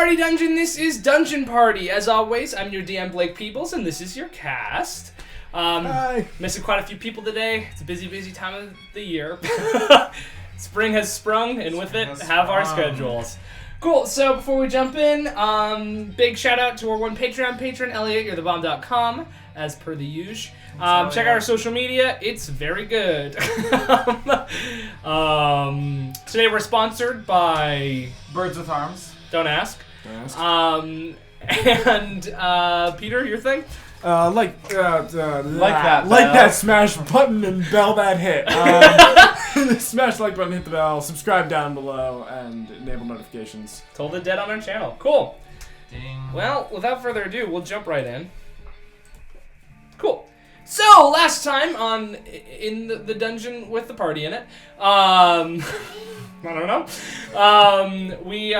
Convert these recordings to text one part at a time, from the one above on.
Party Dungeon, this is Dungeon Party. As always, I'm your DM, Blake Peebles, and this is your cast. Hi. Missing quite a few people today. It's a busy time of the year. Spring has sprung, and with it, have our schedules. Cool, so before we jump in, big shout out to our one Patreon patron, Elliot, you'rethebomb.com, as per the usual. Check out our social media, it's very good. Today we're sponsored by Birds with Arms. Don't ask. And Peter, your thing? Like that smash button and bell that hit. Smash the like button, hit the bell, subscribe down below, and enable notifications. Told it dead on our channel. Cool. Ding. Well, without further ado, we'll jump right in. Cool. So, last time in the dungeon with the party in it, I don't know. We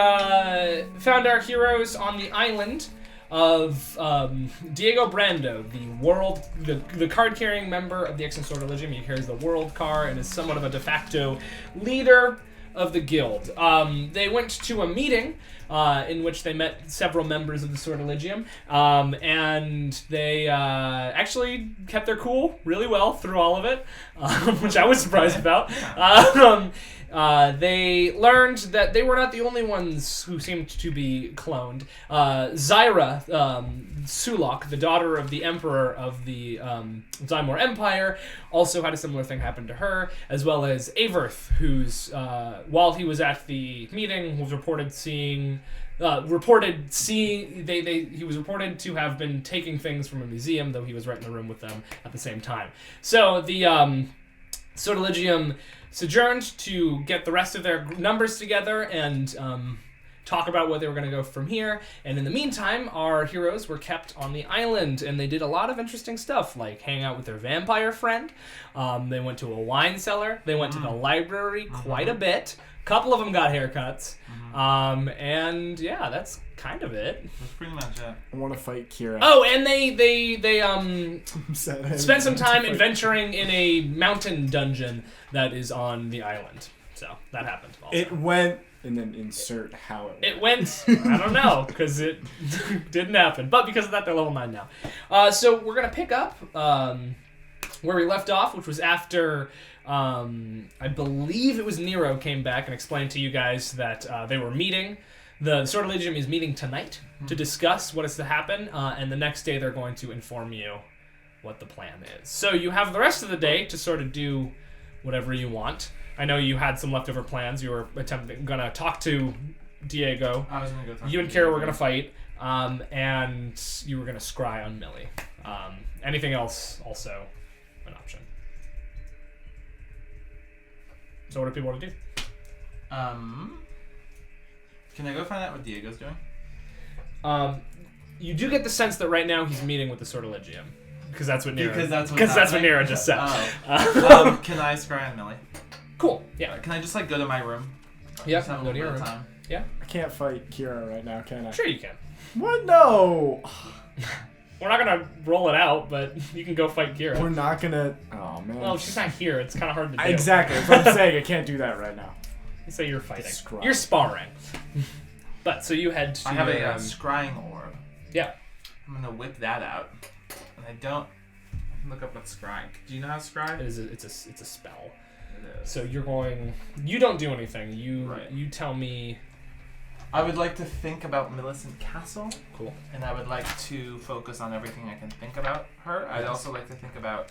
found our heroes on the island of Diego Brando, the card-carrying member of the Extant Sortilegium. He carries the world car and is somewhat of a de facto leader of the guild. They went to a meeting in which they met several members of the Sortilegium, and they actually kept their cool really well through all of it, which I was surprised about. They learned that they were not the only ones who seemed to be cloned. Zyra Sulok, the daughter of the emperor of the Zymor Empire, also had a similar thing happen to her, as well as Averth, who's, while he was at the meeting, was he was reported to have been taking things from a museum, though he was right in the room with them at the same time. So the Sortilegium sojourned to get the rest of their numbers together and talk about where they were going to go from here. And in the meantime, our heroes were kept on the island, and they did a lot of interesting stuff, like hang out with their vampire friend. They went to a wine cellar. They went to the library quite a bit. A couple of them got haircuts. And yeah, that's kind of it. That's pretty much it. I want to fight Kira. Oh, and they spent some time adventuring in a mountain dungeon that is on the island. So that happened also. It went, and then insert how it went. I don't know, because it didn't happen. But because of that, they're level 9 now. So we're going to pick up where we left off, which was after, I believe it was Nero came back and explained to you guys that they were meeting. The Sortilegium is meeting tonight to discuss what is to happen, and the next day they're going to inform you what the plan is. So you have the rest of the day to sort of do whatever you want. I know you had some leftover plans. You were gonna talk to Diego. I was gonna go talk You to and Diego. Kara were gonna fight, and you were gonna scry on Millie. Anything else also an option. So what do people want to do? Can I go find out what Diego's doing? You do get the sense that right now he's meeting with the Sortilegium. Because that's what Nero. Because that's what Nero just said. Oh. Can I scry on Millie? Cool. Yeah. Can I just go to my room? Yeah. Just have a Go to little your bit of room. time. Yeah. I can't fight Kira right now, can I? Sure you can. What? No! We're not gonna roll it out, but you can go fight Kira. We're not gonna... Oh, man. Well, she's not here. It's kind of hard to do. Exactly. That's what I'm saying. I can't do that right now. So you're fighting. Scry. You're sparring. But so you head to. I have a scrying orb. Yeah. I'm gonna whip that out. And I can look up what scrying. Do you know how to scry? It's a spell. It is. So you're going. You don't do anything. Right. You tell me. I would like to think about Millicent Castle. Cool. And I would like to focus on everything I can think about her. I'd also like to think about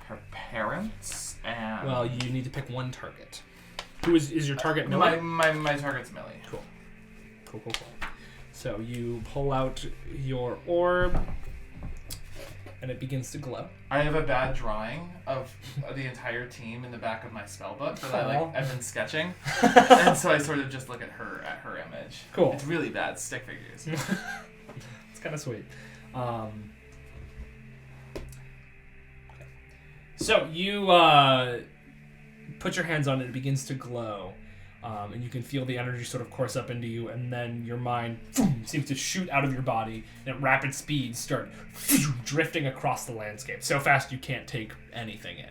her parents and... Well, you need to pick one target. Who is your target? Millie? My target's Millie. Cool. So you pull out your orb, and it begins to glow. I have a bad drawing of the entire team in the back of my spellbook that I've been sketching, and so I sort of just look at her image. Cool. It's really bad. Stick figures. It's kind of sweet. So you put your hands on it. It begins to glow. And you can feel the energy sort of course up into you, and then your mind seems to shoot out of your body, and at rapid speed start drifting across the landscape so fast you can't take anything in.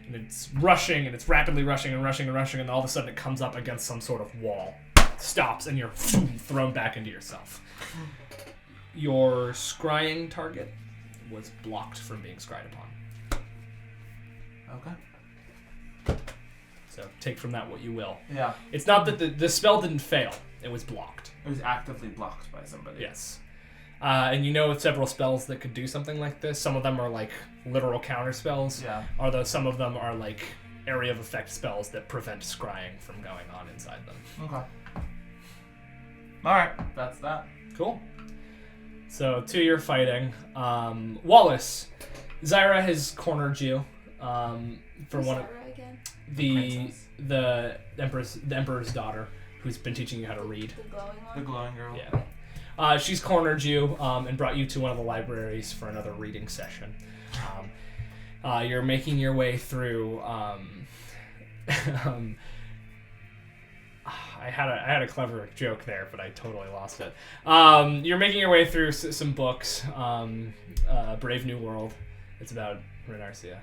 And it's rushing, and it's rapidly rushing and rushing and rushing, and all of a sudden it comes up against some sort of wall. stops and you're thrown back into yourself. Your scrying target was blocked from being scryed upon. Okay. So take from that what you will. Yeah. It's not that the spell didn't fail. It was blocked. It was actively blocked by somebody. Yes. And you know several spells that could do something like this. Some of them are like literal counter spells. Yeah. Although some of them are like area of effect spells that prevent scrying from going on inside them. Okay. Alright, that's that. Cool. So 2 you're fighting. Wallace, Zyra has cornered you. For one of again? the Emperor's daughter, who's been teaching you how to read. The glowing one? The glowing girl. Yeah. She's cornered you and brought you to one of the libraries for another reading session. You're making your way through. I had a clever joke there, but I totally lost it. You're making your way through some books. Brave New World. It's about Renarcia.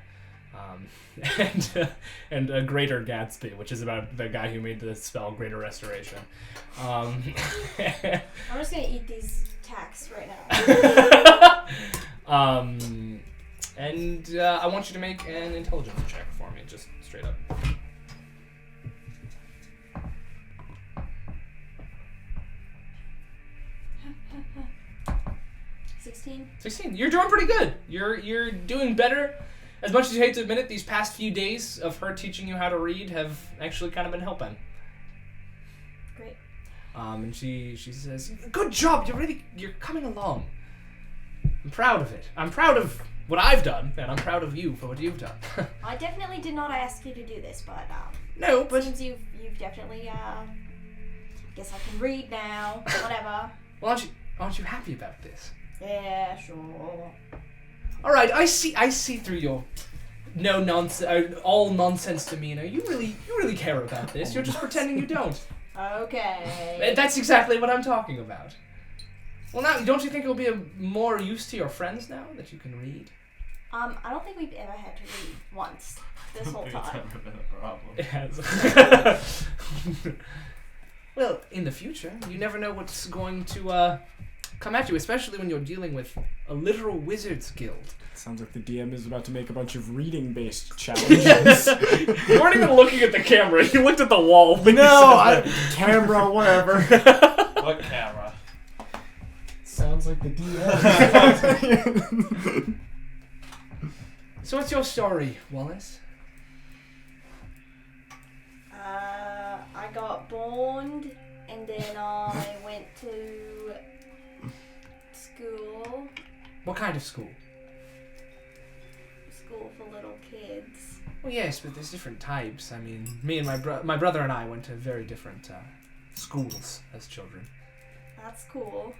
And a Greater Gatsby, which is about the guy who made the spell Greater Restoration. I'm just gonna eat these tacks right now. And I want you to make an intelligence check for me, just straight up. 16. You're doing pretty good. You're doing better. As much as you hate to admit it, these past few days of her teaching you how to read have actually kind of been helping. Great. And she says, "Good job. You're coming along. I'm proud of it. I'm proud of what I've done, and I'm proud of you for what you've done." I definitely did not ask you to do this, but no, but since you've definitely guess I can read now. Whatever. Well, aren't you happy about this? Yeah, sure. All right, I see through your no nonsense, all nonsense demeanor. You really care about this. You're just pretending you don't. Okay. That's exactly what I'm talking about. Well, now, don't you think it'll be a more use to your friends now that you can read? I don't think we've ever had to read once this whole time. It's never been a problem. It has. Well, in the future, you never know what's going to come at you, especially when you're dealing with a literal wizard's guild. Sounds like the DM is about to make a bunch of reading-based challenges. You weren't even looking at the camera. You looked at the wall. Camera, whatever. What camera? Sounds like the DM. So what's your story, Wallace? I got born, and then I went to school. What kind of school? School for little kids. Well, yes, but there's different types. I mean, me and my brother and I went to very different schools as children. That's cool.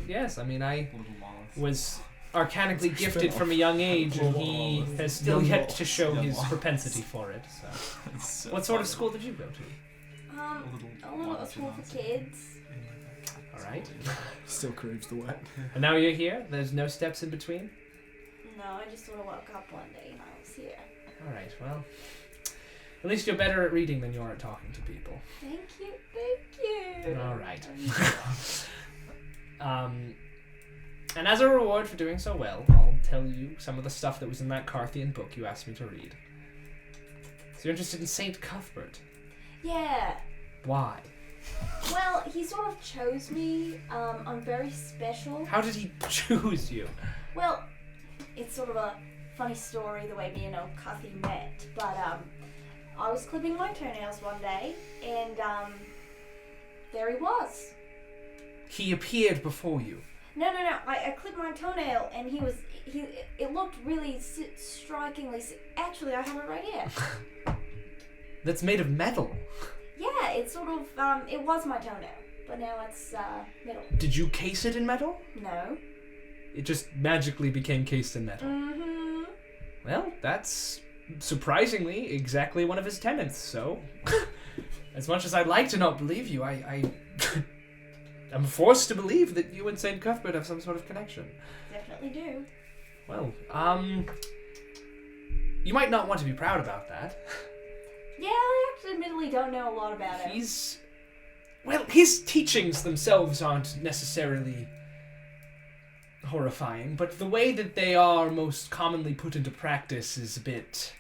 Yes, I mean, I was arcanically gifted from a young age, and he has still yet to show his propensity for it. So, what sort of school did you go to? A little school for kids. All right. Still craves the wet. And now you're here. There's no steps in between. No, I just sort of woke up one day and I was here. All right. Well, at least you're better at reading than you are at talking to people. Thank you. All right. And as a reward for doing so well, I'll tell you some of the stuff that was in that Carthian book you asked me to read. So you're interested in Saint Cuthbert? Yeah. Why? Well, he sort of chose me. I'm very special. How did he choose you? Well, it's sort of a funny story the way me and old Cuthie met, but I was clipping my toenails one day, and there he was. He appeared before you. No. I clipped my toenail, and it looked really strikingly. Actually, I have it right here. That's made of metal. Yeah, it's sort of. It was my toenail, but now it's metal. Did you case it in metal? No. It just magically became cased in metal. Mm-hmm. Well, that's surprisingly exactly one of his tenets. So, as much as I'd like to not believe you, I'm forced to believe that you and Saint Cuthbert have some sort of connection. Definitely do. Well, you might not want to be proud about that. Yeah, I actually admittedly don't know a lot about him. He's well, his teachings themselves aren't necessarily horrifying, but the way that they are most commonly put into practice is a bit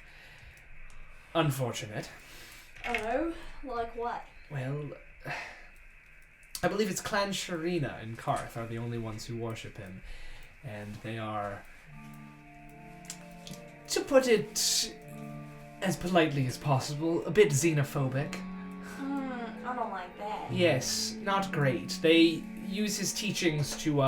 unfortunate. Oh, like what? Well, I believe it's Clan Sharina and Karth are the only ones who worship him, and they are, to put it as politely as possible, a bit xenophobic. I don't like that. Yes, not great. They use his teachings to,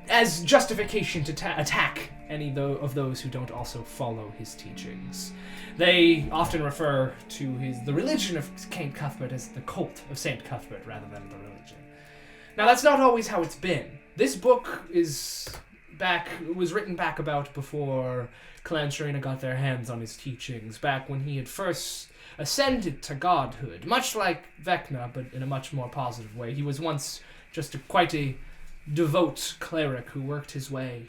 as justification to attack any of those who don't also follow his teachings. They often refer to the religion of Saint Cuthbert as the cult of Saint Cuthbert rather than the religion. Now, that's not always how it's been. This book was written back about before Clan Sharina got their hands on his teachings, back when he had first ascended to godhood, much like Vecna, but in a much more positive way. He was once just quite a devout cleric who worked his way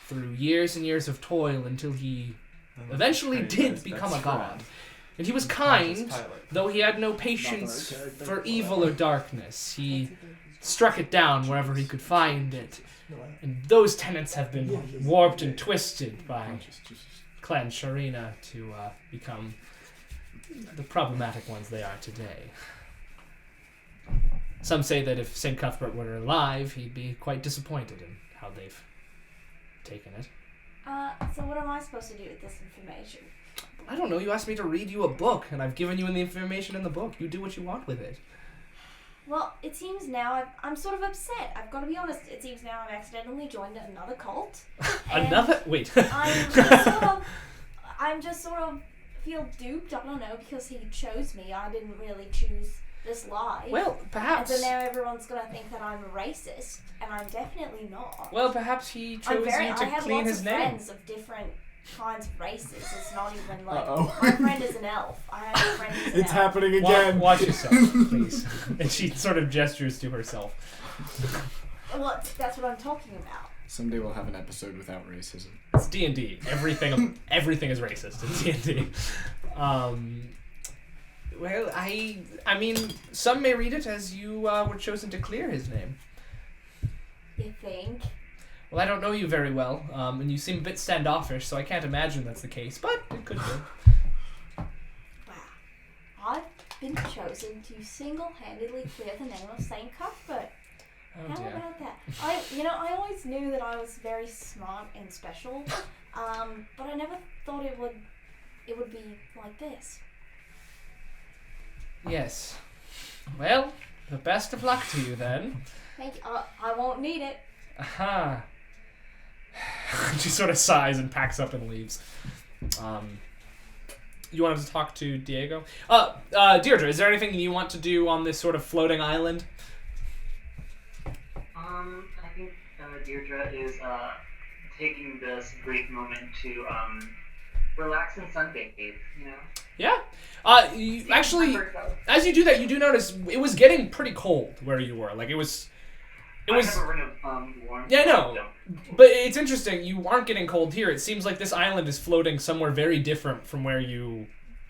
through years and years of toil until he eventually did become a god. And he was kind, though he had no patience for evil or darkness. He struck it down wherever he could find it. And those tenets have been warped and twisted by Clan Sharina to become the problematic ones they are today. Some say that if St. Cuthbert were alive, he'd be quite disappointed in how they've taken it. So what am I supposed to do with this information? I don't know, you asked me to read you a book, and I've given you the information in the book. You do what you want with it. Well, it seems now I'm sort of upset. I've got to be honest. It seems now I've accidentally joined another cult. Wait. I'm just sort of feel duped. I don't know, because he chose me. I didn't really choose this life. Well, perhaps. And so now everyone's going to think that I'm a racist, and I'm definitely not. Well, perhaps he chose you to clean his name. I have lots of friends of different kinds of races. It's not even like... My friend is an elf. I have a friend who's an It's elf. happening again. Watch yourself, please. And she sort of gestures to herself. Well, that's what I'm talking about. Someday we'll have an episode without racism. It's D&D. Everything is racist in D&D. Well, I mean, some may read it as you were chosen to clear his name. You think? Well, I don't know you very well, and you seem a bit standoffish, so I can't imagine that's the case, but it could be. Wow. I've been chosen to single-handedly clear the name of St. Cuthbert. Oh, How dear. about that? I always knew that I was very smart and special, but I never thought it would be like this. Yes. Well, the best of luck to you then. Thank you. I won't need it. Aha. She sort of sighs and packs up and leaves. You wanted to talk to Diego? Deirdre, is there anything you want to do on this sort of floating island? I think Deirdre is taking this brief moment to relax and sunbathe, you know? Yeah. You, actually, as you do that, you do notice it was getting pretty cold where you were. Like, it was... I have a ring of warmth. Yeah, I know. But it's interesting. You aren't getting cold here. It seems like this island is floating somewhere very different from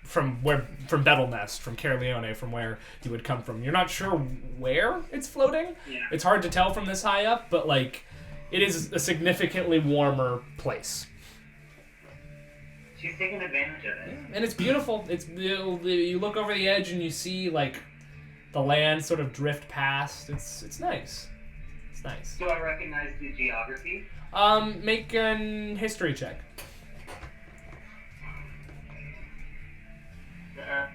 from Betelnest, from Caerleone, from where you would come from. You're not sure where it's floating. Yeah. It's hard to tell from this high up, but like, it is a significantly warmer place. She's taking advantage of it. And it's beautiful. You look over the edge and you see like the land sort of drift past. It's nice. It's nice. Do I recognize the geography? Make an history check. That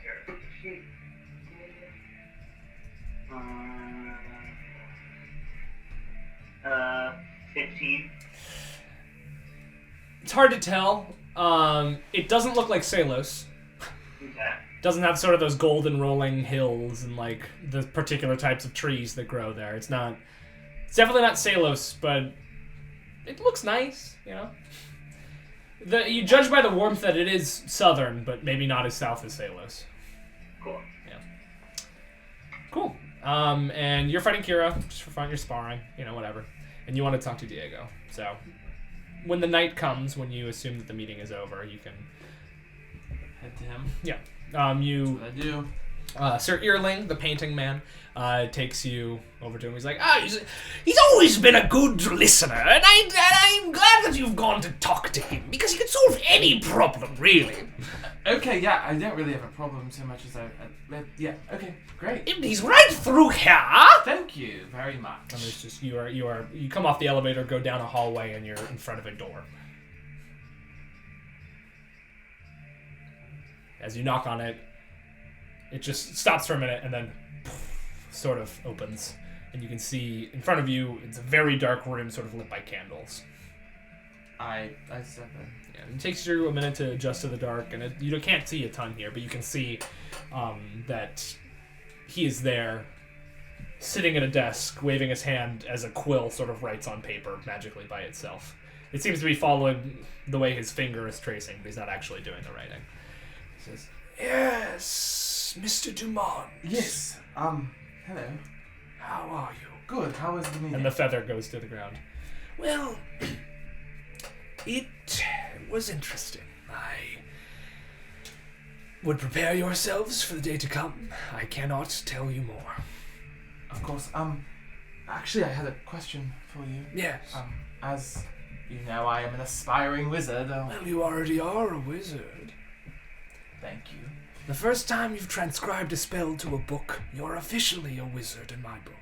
character sheet. 15. It's hard to tell. It doesn't look like Salos. Okay. Doesn't have sort of those golden rolling hills and like the particular types of trees that grow there. It's definitely not Salos, but it looks nice, you know. You judge by the warmth that it is southern, but maybe not as south as Salos. Cool. Yeah. Cool. And you're fighting Kira, just for fun, you're sparring, you know, whatever. And you want to talk to Diego. So when the night comes, when you assume that the meeting is over, you can Head to him. Yeah. That's what I do. Sir Earling, the painting man, takes you over to him. He's like, he's always been a good listener, and I'm glad that you've gone to talk to him, because he can solve any problem, really. Okay, yeah, I don't really have a problem so much as yeah, okay, great. He's right through here. Thank you very much. And there's just, you come off the elevator, go down a hallway, and you're in front of a door. As you knock on it, it just stops for a minute and then sort of opens. And you can see in front of you, it's a very dark room sort of lit by candles. I step in. Yeah, it takes you a minute to adjust to the dark, and you can't see a ton here, but you can see that he is there, sitting at a desk, waving his hand as a quill sort of writes on paper magically by itself. It seems to be following the way his finger is tracing, but he's not actually doing the writing. He says, "Yes, Mr. Dumont." Yes. Hello. How are you? Good. How was the meeting? And the feather goes to the ground. Well, it was interesting. I would prepare yourselves for the day to come. I cannot tell you more. Of course. Actually, I had a question for you. Yes. As you know, I am an aspiring wizard. Well, you already are a wizard. Thank you. The first time you've transcribed a spell to a book, you're officially a wizard in my book.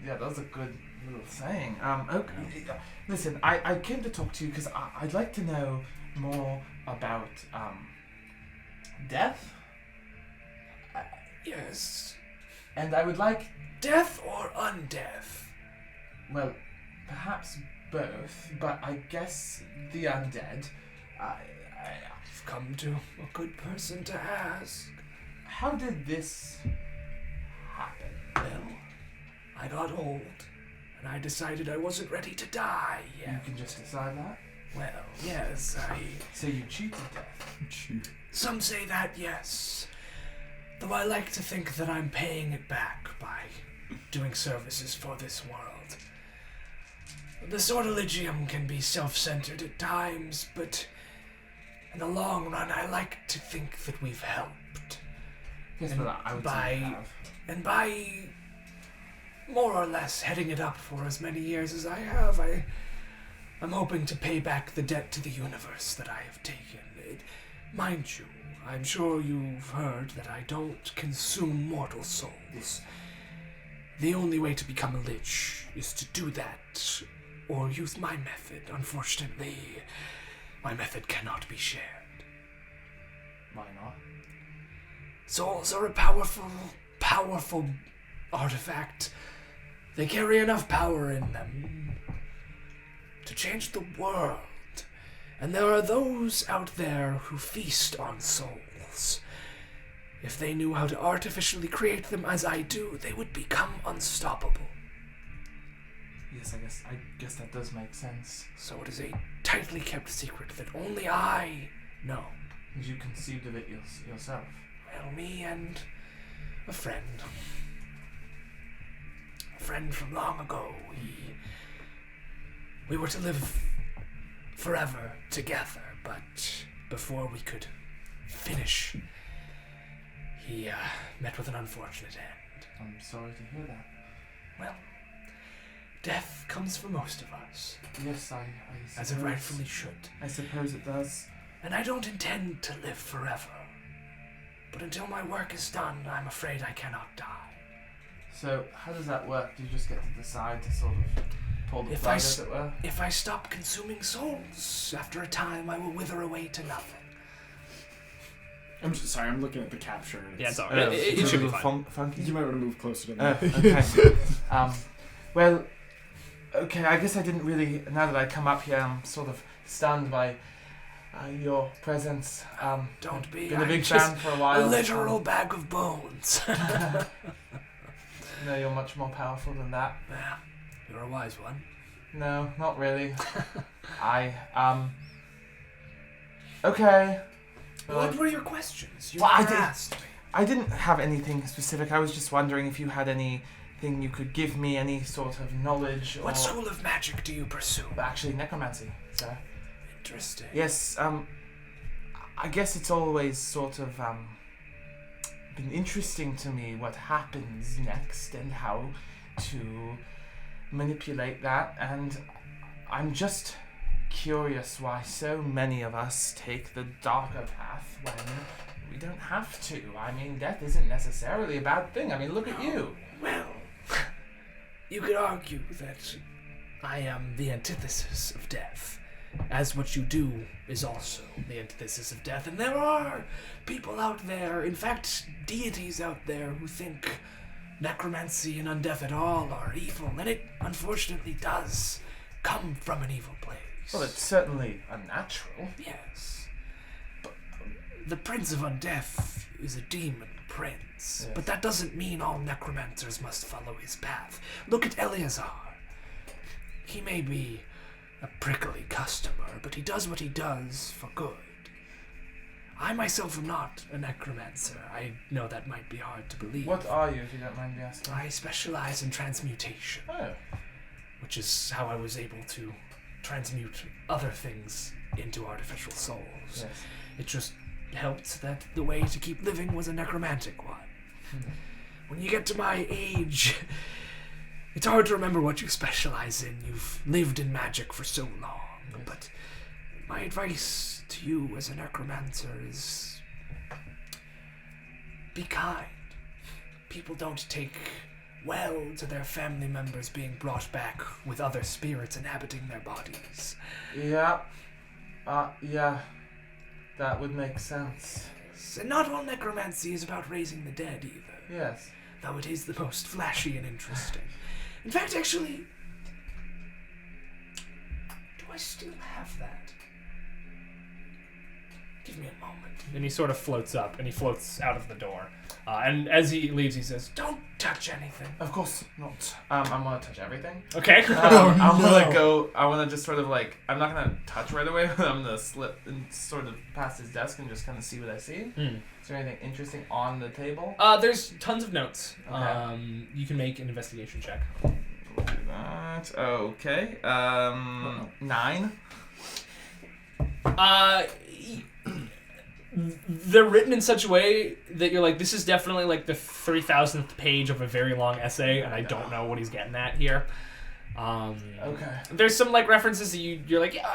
That was a good little saying. Okay. Listen, I came to talk to you because I'd like to know more about death. Yes. And I would like... Death or undeath? Well, perhaps both, but I guess the undead. I've come to a good person to ask. How did this happen? Well, I got old, and I decided I wasn't ready to die yet. You can just decide that? Well, yes, So you cheated death? Some say that, yes. Though I like to think that I'm paying it back by doing services for this world. The Sortilegium can be self-centered at times, but in the long run, I like to think that we've helped. Yes, but I would say you have. And by more or less heading it up for as many years as I have, I'm hoping to pay back the debt to the universe that I have taken. Mind you, I'm sure you've heard that I don't consume mortal souls. The only way to become a lich is to do that, or use my method. Unfortunately, my method cannot be shared. Why not? Souls are a powerful artifact. They carry enough power in them to change the world. And there are those out there who feast on souls. If they knew how to artificially create them as I do, they would become unstoppable. Yes, I guess that does make sense. So it is a tightly kept secret that only I know. And you conceived of it yourself? Well, me and a friend. A friend from long ago. We were to live forever together, but before we could finish, he met with an unfortunate end. I'm sorry to hear that. Well, death comes for most of us. Yes, I suppose. As it rightfully should. I suppose it does. And I don't intend to live forever. But until my work is done, I'm afraid I cannot die. So, how does that work? Do you just get to decide to sort of pull the plug, as it were? If I stop consuming souls, after a time I will wither away to nothing. I'm just sorry, I'm looking at the capture. Yeah, it's alright. It should be fine. Funky? You might want to move closer to me. Okay. Well, okay, I guess I didn't really, now that I come up here, I'm sort of stunned by your presence. Don't be. Been a big I'm fan just for a while. A literal bag of bones. No, you're much more powerful than that. Yeah, you're a wise one. No, not really. Okay. What were your questions? You Well, asked me. I didn't have anything specific. I was just wondering if you had anything you could give me, any sort of knowledge or... What school of magic do you pursue? Actually, necromancy, sir. Interesting. Yes, I guess it's always sort of, been interesting to me what happens next and how to manipulate that, and I'm just curious why so many of us take the darker path when we don't have to. I mean, death isn't necessarily a bad thing. I mean, look at you. Well, you could argue that I am the antithesis of death, as what you do is also the antithesis of death, and there are people out there, in fact, deities out there, who think necromancy and undeath at all are evil, and it unfortunately does come from an evil place. Well, it's certainly unnatural. Yes. But the Prince of Undeath is a demon prince, Yes. but that doesn't mean all necromancers must follow his path. Look at Eleazar. He may be a prickly customer, but he does what he does for good. I myself am not a necromancer. I know that might be hard to believe. What are you, if you don't mind me asking? I specialize in transmutation, Oh. which is how I was able to transmute other things into artificial souls. Yes. It just helped that the way to keep living was a necromantic one. When you get to my age, it's hard to remember what you specialize in. You've lived in magic for so long. Yes. But my advice to you as a necromancer is be kind. People don't take well to their family members being brought back with other spirits inhabiting their bodies. Yeah. Yeah. That would make sense. And not all necromancy is about raising the dead either. Yes. Though it is the most flashy and interesting. In fact, actually, do I still have that? Give me a moment. And he sort of floats up, and he floats out of the door. And as he leaves, he says, "Don't touch anything." Of course not. I want to touch everything. Okay. I want to go. I want to just sort of like. I'm not gonna touch right away. But I'm gonna slip and sort of past his desk and just kind of see what I see. Is there anything interesting on the table? There's tons of notes. Okay. You can make an investigation check. We'll do that. Okay. 9. They're written in such a way that you're like, this is definitely like the 3,000th page of a very long essay, and I don't know what he's getting at here. Okay. There's some like references that you're like, yeah,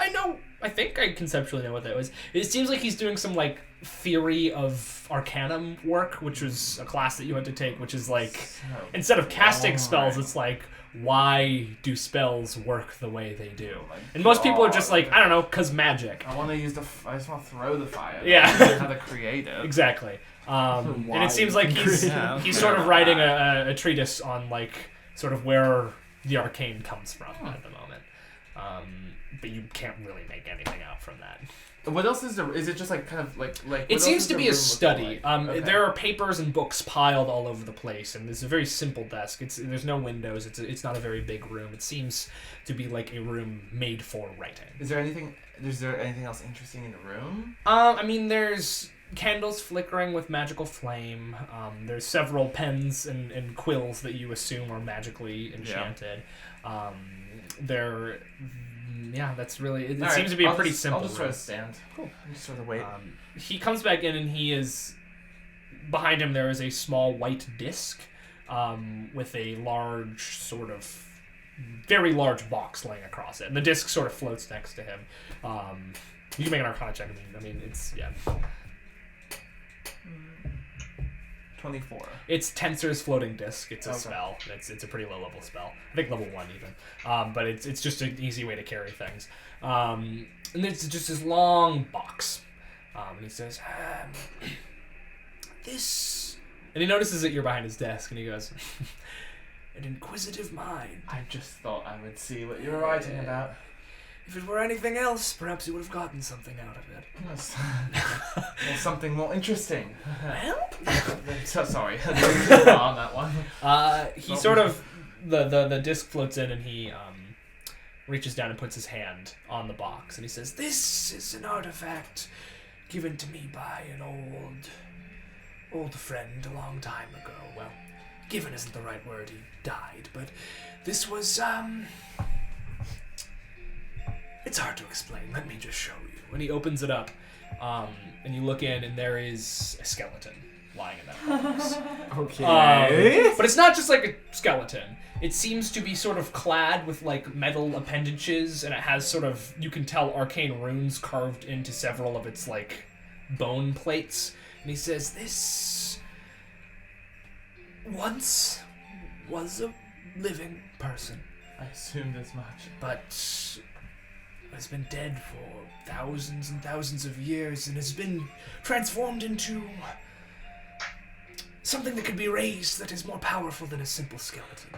I think I conceptually know what that was. It seems like he's doing some like theory of Arcanum work, which was a class that you had to take, which is like, instead of casting spells, it's like, why do spells work the way they do? And most people are just like, I don't know, 'cause magic. I want to use I just want to throw the fire. Yeah. I don't know how to create it. Exactly. And it seems like he's sort of writing a treatise on like sort of where the arcane comes from at the moment. But you can't really make anything out from that. What else is there? Is it just like kind of like? It seems to be a study. Okay. There are papers and books piled all over the place, and it's a very simple desk. There's no windows. It's not a very big room. It seems to be like a room made for writing. Is there anything else interesting in the room? I mean, there's candles flickering with magical flame. There's several pens and quills that you assume are magically enchanted. Yeah, that's really... It seems to be a pretty simple I'll just room. try to stand. Cool. I'll just sort of wait. He comes back in, and he is... Behind him, there is a small white disc with a large, sort of... very large box laying across it. And the disc sort of floats next to him. You can make an Arcana check. I mean, it's... Yeah. 24. It's Tensor's floating disc. It's a Okay. spell. It's a pretty low level spell. I think level 1 even. But it's just an easy way to carry things. And it's just this long box. And he says, this... And he notices that you're behind his desk, and he goes, an inquisitive mind. I just thought I would see what you were writing about. If it were anything else, perhaps you would have gotten something out of it. Yes. Well, something more interesting. Well? So sorry. On that one. He sort of... The disc floats in, and he reaches down and puts his hand on the box, and he says, this is an artifact given to me by an old friend a long time ago. Well, given isn't the right word, he died, but this was, it's hard to explain. Let me just show you. And he opens it up, and you look in, and there is a skeleton. lying in that box. Okay. But it's not just like a skeleton. It seems to be sort of clad with like metal appendages, and it has sort of, you can tell, arcane runes carved into several of its like bone plates. And he says, this once was a living person, I assumed as much. but has been dead for thousands and thousands of years and has been transformed into something that could be raised that is more powerful than a simple skeleton.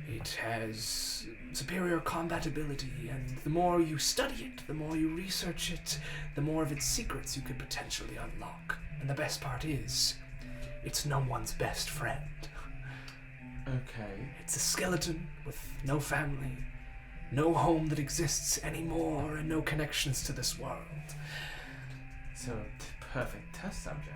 It has superior combat ability, and the more you study it, the more you research it, the more of its secrets you could potentially unlock. And the best part is, it's no one's best friend. Okay. It's a skeleton with no family, no home that exists anymore, and no connections to this world. So, perfect test subject.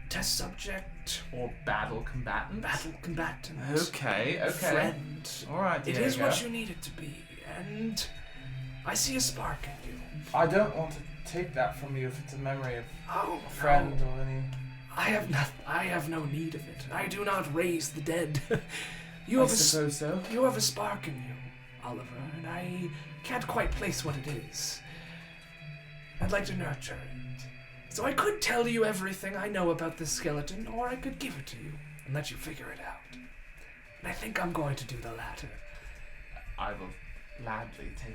Test subject, Or battle combatant. battle combatant, Okay. friend. All right. It is what you need it to be, and I see a spark in you. I don't want to take that from you if it's a memory of Oh, a friend no. or any. I have no need of it. I do not raise the dead. I You suppose so. have a spark in you, Oliver, and I can't quite place what it is. I'd like to nurture it. So I could tell you everything I know about this skeleton, or I could give it to you and let you figure it out. And I think I'm going to do the latter. I will gladly take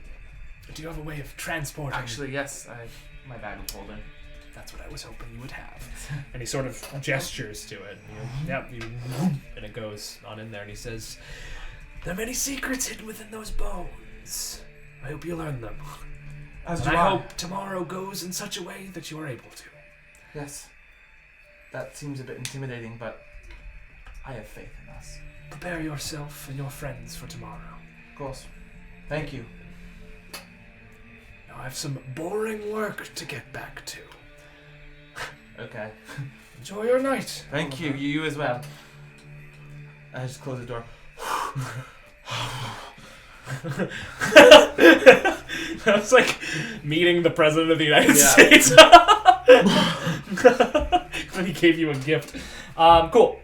it. Do you have a way of transporting? Actually, yes. My bag will hold in. That's what I was hoping you would have. And he sort of gestures to it. And it goes on in there, and he says, there are many secrets hidden within those bones. I hope you learn them. As And do I hope tomorrow goes in such a way that you are able to. Yes. That seems a bit intimidating, but I have faith in us. Prepare yourself and your friends for tomorrow. Of course. Thank you. Now I have some boring work to get back to. Okay. Enjoy your night. Thank you. You as well. I just close the door. That's like meeting the President of the United Yeah. States. When he gave you a gift. Cool.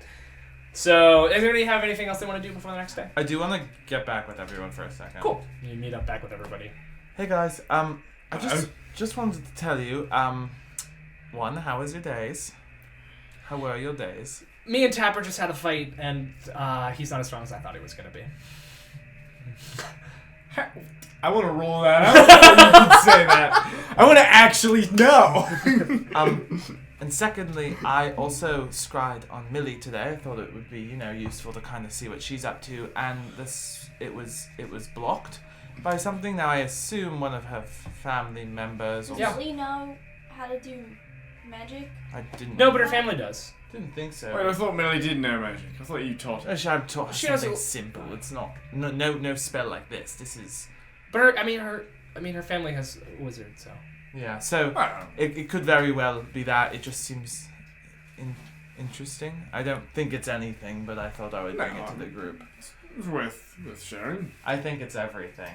So, does anybody have anything else they want to do before the next day? I do want to get back with everyone for a second. Cool. You meet up back with everybody. Hey guys. I just wanted to tell you. One, how was your days? How were your days? Me and Tapper just had a fight, and he's not as strong as I thought he was going to be. I want to roll that out before you can say that. I want to actually know. And secondly, I also scried on Millie today. I thought it would be, useful to kind of see what she's up to, and it was blocked by something. Now I assume one of her family members. Or Does Lee know how to do magic? I didn't. No, but her family does. Didn't think so. Wait, I thought Millie did know magic. I thought you taught her. I'm taught She knows something a- simple. It's not no spell like this. This is But her family has wizards, so. yeah. So Well, it could very well be that. It just seems interesting. I don't think it's anything, but I thought I would bring it to the group. with sharing. I think it's everything.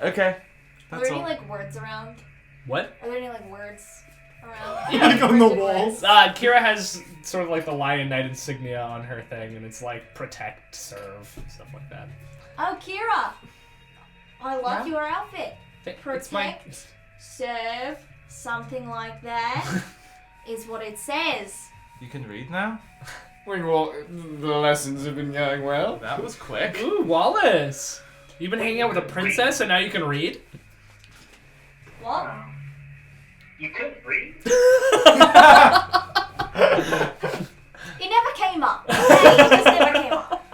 Okay. Are That's there all. any words around? What? Are there any words around? Like on the Printed walls? words? Kira has sort of like the Lion Knight insignia on her thing, and it's like protect, serve, stuff like that. Oh, Kira! I love Yeah? your outfit. It's my- Protect, serve, something like that, is what it says. You can read now? Well, the lessons have been going well. That was quick. Ooh, Wallace! You've been hanging out with a princess, and now you can read? What? You couldn't read? It never came up. Okay, it just never came up.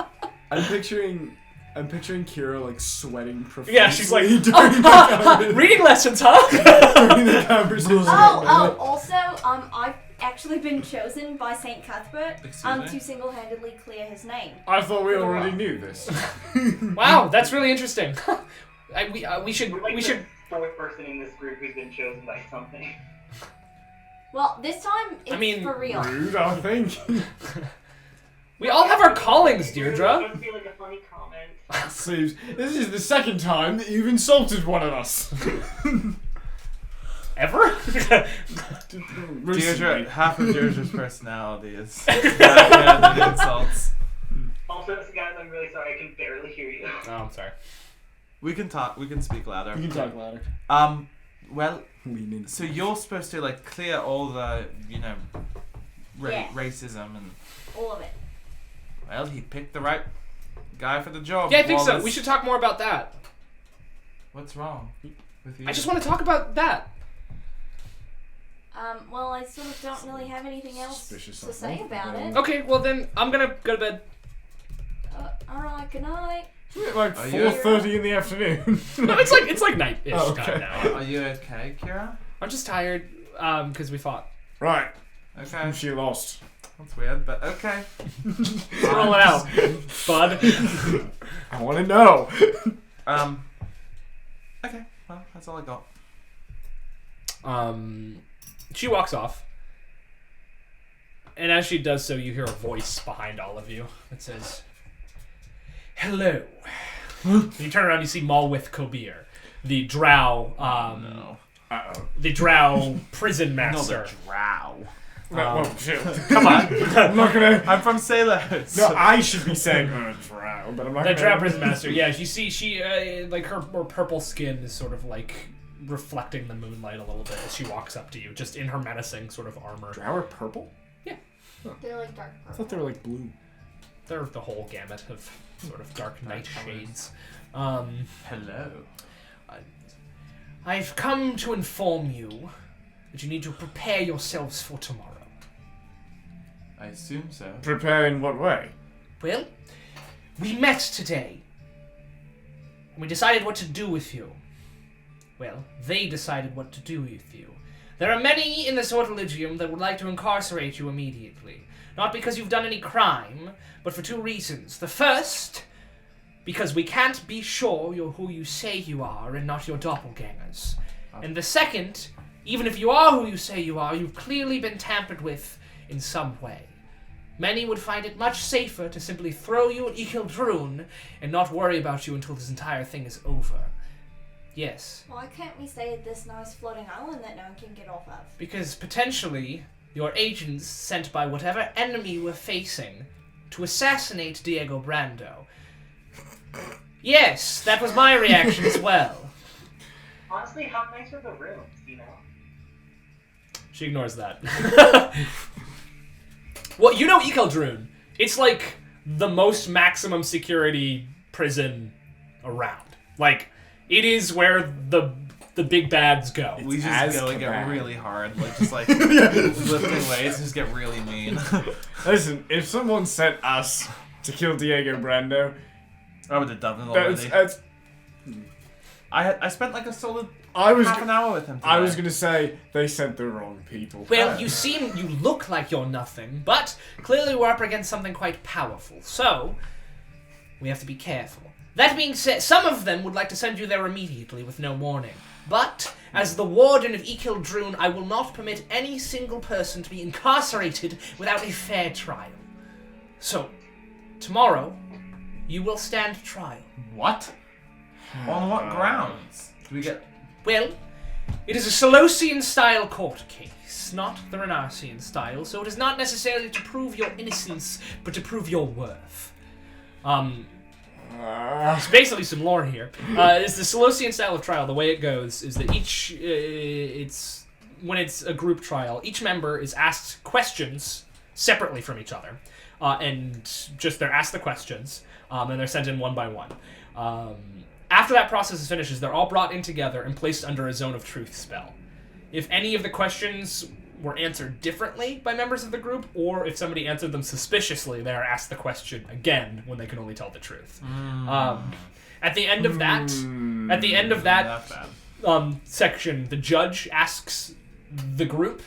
I'm picturing Kira sweating profusely. Yeah, she's like, during the reading lessons, huh? during the conversation. Also, I've actually been chosen by Saint Cuthbert Excuse me? to single-handedly clear his name. I thought we already knew this. Wow, that's really interesting. We should. You're like the fourth person in this group who's been chosen by something. Well, this time it's for real. Rude, I think. We all have our callings, Deirdre. It would be like a funny comment. Seems this is the second time that you've insulted one of us. Ever? Deirdre, half of Deirdre's personality is the insults. Also, guys, I'm really sorry. I can barely hear you. Oh, I'm sorry. We can talk. We can speak louder. You can talk louder. Well, so you're supposed to like clear all the, Yes. racism and. All of it. Well, he picked the right guy for the job. Yeah, I think so. Wallace. We should talk more about that. What's wrong with you? I just want to talk about that. Well, I sort of don't really have anything else to say about it. Okay, well then I'm gonna go to bed. Alright, good night. Like 4:30 in the afternoon. No, it's like night-ish okay. time now. Are you okay, Kira? I'm just tired because we fought. Right. Okay. She lost. That's weird, but okay. Roll it out, bud. I want to know. Okay. Well, that's all I got. She walks off, and as she does so, you hear a voice behind all of you that says, "Hello." You turn around, you see Malwith Kobir, the Drow, the Drow prison master. No, the Drow. Well, shit. Come on. I'm not gonna. I'm from Sailor. No, I should be saying drow, but I'm not The gonna. Drow prison master. Yeah, you see, she like her more purple skin is sort of like reflecting the moonlight a little bit as she walks up to you, just in her menacing sort of armor. Drow are purple? Yeah. They're like dark purple. I thought they were like blue. They're the whole gamut of sort of dark night shades. Hello. I've come to inform you that you need to prepare yourselves for tomorrow. I assume so. Prepare in what way? Well, we met today. And we decided what to do with you. Well, they decided what to do with you. There are many in the Sortilegium that would like to incarcerate you immediately. Not because you've done any crime, but for two reasons. The first, because we can't be sure you're who you say you are and not your doppelgangers. And the second, even if you are who you say you are, you've clearly been tampered with in some way. Many would find it much safer to simply throw you in Ikildrun and not worry about you until this entire thing is over. Yes. Why can't we stay at this nice floating island that no one can get off of? Because potentially, your agents sent by whatever enemy we're facing to assassinate Diego Brando. Yes, that was my reaction as well. Honestly, how nice are the rooms, She ignores that. Well, you know Ikildrun. It's like the most maximum security prison around. Like, it is where the big bads go. We just go and get really hard, lifting weights, just get really mean. Listen, if someone sent us to kill Diego Brando, I would have done it already. I spent like a solid half an hour with him today. I was gonna say they sent the wrong people. Well, you look like you're nothing, but clearly we're up against something quite powerful, so we have to be careful. That being said, some of them would like to send you there immediately with no warning. But, as the warden of Ikildrun, I will not permit any single person to be incarcerated without a fair trial. So, tomorrow, you will stand trial. What? On what grounds? Do we get... Well, it is a Solosian-style court case, not the Renarsian style, so it is not necessarily to prove your innocence, but to prove your worth. It's basically some lore here. It's the Solosian style of trial. The way it goes is that when it's a group trial, each member is asked questions separately from each other, and just they're asked the questions, and they're sent in one by one. After that process finishes, they're all brought in together and placed under a Zone of Truth spell. If any of the questions were answered differently by members of the group, or if somebody answered them suspiciously, they are asked the question again when they can only tell the truth. At the end of that section, the judge asks the group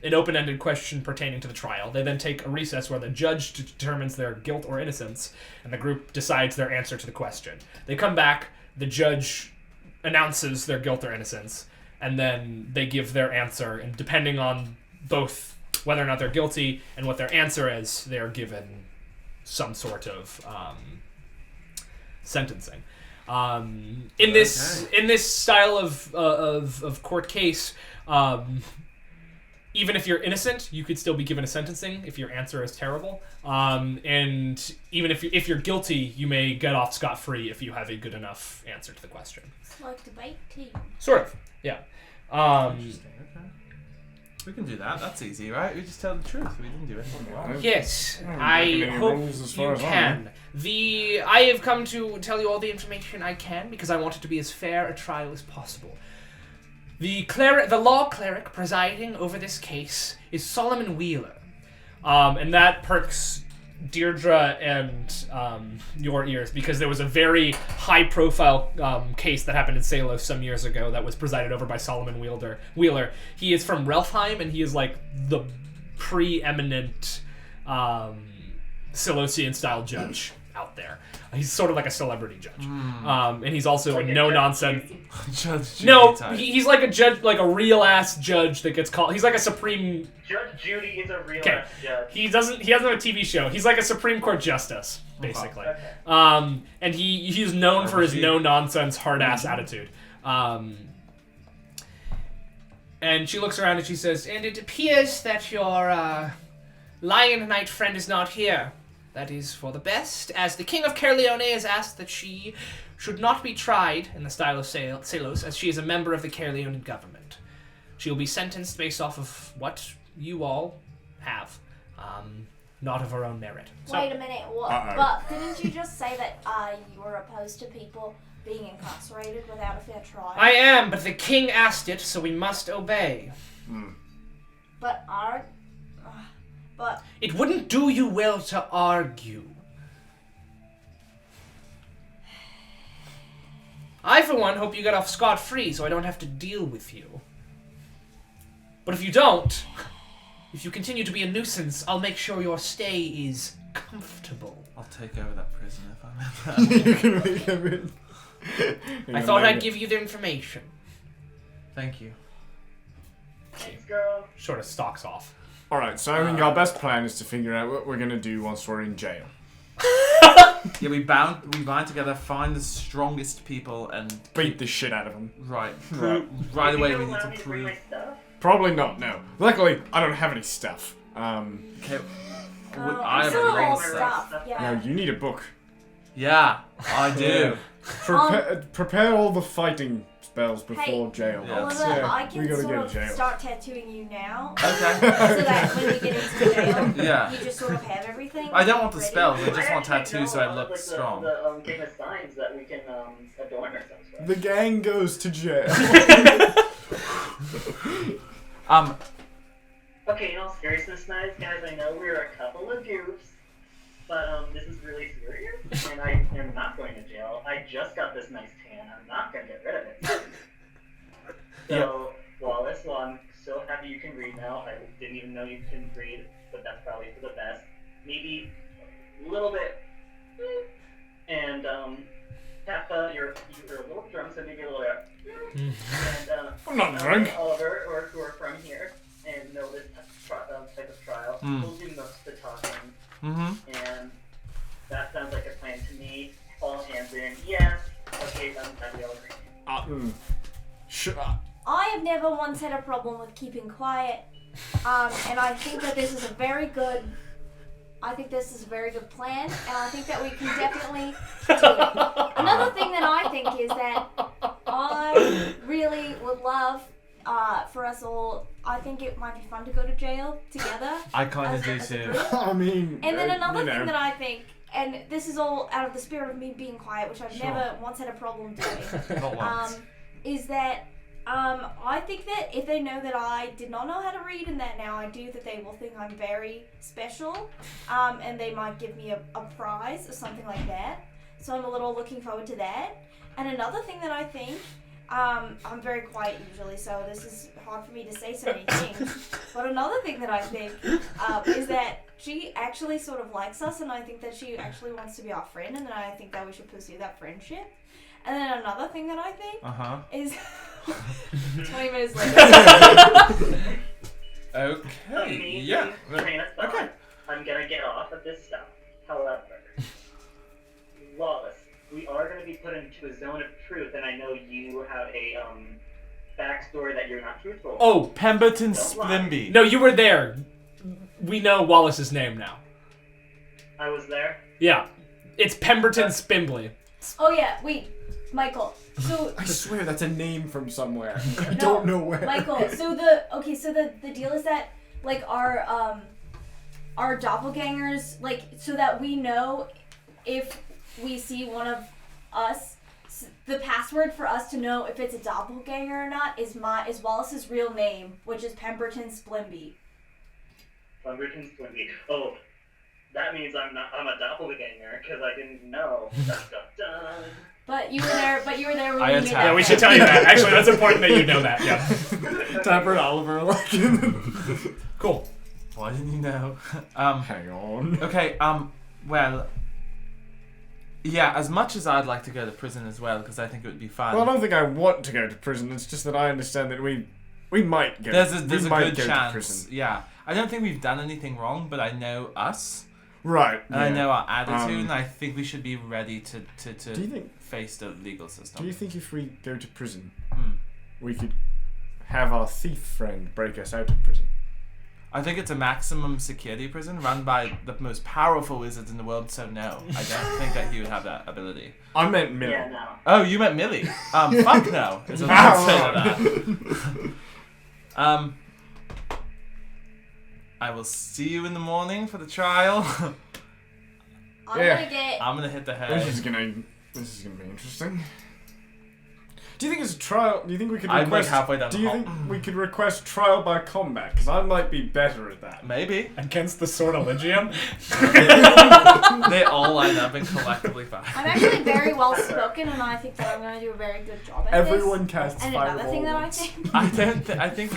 an open-ended question pertaining to the trial. They then take a recess where the judge determines their guilt or innocence, and the group decides their answer to the question. They come back, the judge announces their guilt or innocence, and then they give their answer, and depending on both whether or not they're guilty and what their answer is, they are given some sort of sentencing. In this style of court case, even if you're innocent, you could still be given a sentencing if your answer is terrible. And even if you're guilty, you may get off scot-free if you have a good enough answer to the question. It's like debate team. Sort of, yeah. Interesting. Okay. We can do that. That's easy, right? We just tell the truth. We didn't do anything wrong. Yes, I I hope rules as you far as I can. I have come to tell you all the information I can because I want it to be as fair a trial as possible. The law cleric presiding over this case is Solomon Wheeler, and that perks Deirdre and your ears because there was a very high-profile case that happened in Salos some years ago that was presided over by Solomon Wheeler. He is from Relfheim, and he is like the preeminent Silosian-style judge out there. He's sort of like a celebrity judge, and he's also a no-nonsense. Judge No, type. he's like a judge, like a real-ass judge that gets called. He's like a supreme. Judge Judy is a real Okay. judge. He doesn't have a TV show. He's like a Supreme Court justice, basically. Okay. And he's known for his no-nonsense, hard-ass attitude. And she looks around and she says, "And it appears that your Lion Knight friend is not here. That is for the best, as the King of Caerleone has asked that she should not be tried in the style of Salos, as she is a member of the Caerleone government. She will be sentenced based off of what you all have, not of her own merit." So, Wait a minute, what? Uh-oh. But didn't you just say that you were opposed to people being incarcerated without a fair trial? I am, but the king asked it, so we must obey. But It wouldn't do you well to argue. I, for one, hope you get off scot-free so I don't have to deal with you. But if you don't, if you continue to be a nuisance, I'll make sure your stay is comfortable. I'll take over that prison if I'm in that. You can make it. I thought I'd give you the information. Thank you. Thanks, girl. Sort of stalks off. Alright, so I think our best plan is to figure out what we're gonna do once we're in jail. Yeah, we bind together, find the strongest people, and Beat the shit out of them. right You away think we you'll need allow to me bring prove. my stuff? Probably not, no. Luckily, I don't have any stuff. Okay. I I'm have sort of a all ring stuff. stuff. Yeah. No, you need a book. Yeah, I do. Prepare all the fighting spells before jail. Yeah. Oliver, I we can gotta sort get of to jail. start tattooing you now, Okay. so that when we get into jail, Yeah. you just sort of have everything. I don't want the ready. spells. I just want actually tattoos so know I of, look like, strong. The famous signs that we can adorn ourselves with. The gang goes to jail. Okay, in all seriousness, guys, I know we're a couple of goofs, but this is really serious, and I am not going to jail. I just got this nice tan. I'm not going to get rid of it. So, Wallace, well, I'm so happy you can read now. I didn't even know you can read, but that's probably for the best. Maybe a little bit. And, Kappa, you're a little drunk, so maybe a little bit. And, I'm not drunk. Oliver, or who are from here, and know this type of trial, we'll do most of the talking. And that sounds like a plan to me. All hands in. Yes. Okay, I'm we all agree. I have never once had a problem with keeping quiet, and I think that this is a very good. I think this is a very good plan, and I think that we can definitely do it. Another thing that I think is that I really would love for us all. I think it might be fun to go to jail together. I kind of as- do as a too. group. I mean, And then another you know. thing that I think, and this is all out of the spirit of me being quiet, which I've Sure. never once had a problem doing, Not once. is that I think that if they know that I did not know how to read and that now I do, that they will think I'm very special, and they might give me a prize or something like that. So I'm a little looking forward to that. And another thing that I think, I'm very quiet usually, so this is hard for me to say so many things. But another thing that I think is that she actually sort of likes us, and I think that she actually wants to be our friend, and then I think that we should pursue that friendship. And then another thing that I think is 20 minutes later. Okay. Amazing Yeah. train of thought. Okay. I'm gonna get off of this stuff. However, Wallace, we are gonna be put into a zone of truth, and I know you have a backstory that you're not truthful. Oh, Pemberton Don't lie. Splimby. no, you were there. We know Wallace's name now. I was there. Yeah. It's Pemberton Spimbley. Oh yeah, wait, Michael. So I swear that's a name from somewhere. I No, don't know where. Michael, so the deal is that like our doppelgangers, like, so that we know if we see one of us, the password for us to know if it's a doppelganger or not is Wallace's real name, which is Pemberton Splimby. Pemberton Splimby. Oh, that means I'm a doppelganger because I didn't know. Dun, dun, dun. But you were there when I we made attack. that. Yeah, we should tell you that. Actually, that's important that you know that. Yeah. Tapper and Oliver are like. Cool. Why didn't you know? Hang on. Okay, well, yeah, as much as I'd like to go to prison as well, because I think it would be fun. Well, I don't think I want to go to prison. It's just that I understand that we might go. There's we a might good go to chance. prison. Yeah, I don't think we've done anything wrong, but I know us, Right. and I yeah. know our attitude, and I think we should be ready to Do you think? face the legal system. Do you think if we go to prison, Hmm. we could have our thief friend break us out of prison? I think it's a maximum security prison run by the most powerful wizards in the world, so no. I don't think that he would have that ability. I meant Miller. Yeah, no. Oh, you meant Millie. Fuck no. Is what I would say to that. I will see you in the morning for the trial. I'm Yeah. gonna get. I'm gonna hit the This is head. gonna be interesting. Do you think it's a trial? Do you think we could I'm like request? halfway down do the you hall. think we could request trial by combat? Because I might be better at that. Maybe. Against the Sword of Lygium? They all line up and collectively fight. I'm actually very well spoken, and I think that I'm gonna do a very good job at Everyone this. casts And fireball another thing that I once. think. I don't. I think.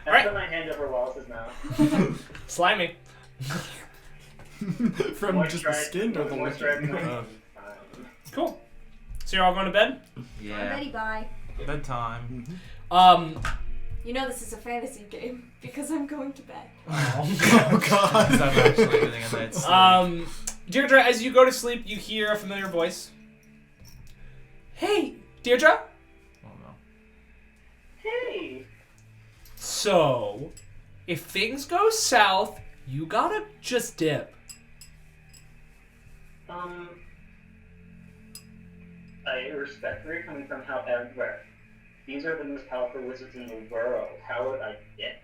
I Right. put my hand over Wallace's mouth. Slimy. From just the skin or the moisturizing my liquid? hands. Cool. So you're all going to bed? I'm Yeah. ready, bye. Bedtime. You know this is a fantasy game because I'm going to bed. Oh god. Because I'm actually getting a night's sleep. Deirdre, as you go to sleep, you hear a familiar voice. Hey, Deirdre? Oh no. Hey! So, if things go south, you gotta just dip. I respect where you're coming from, however, these are the most powerful wizards in the world. How would I get?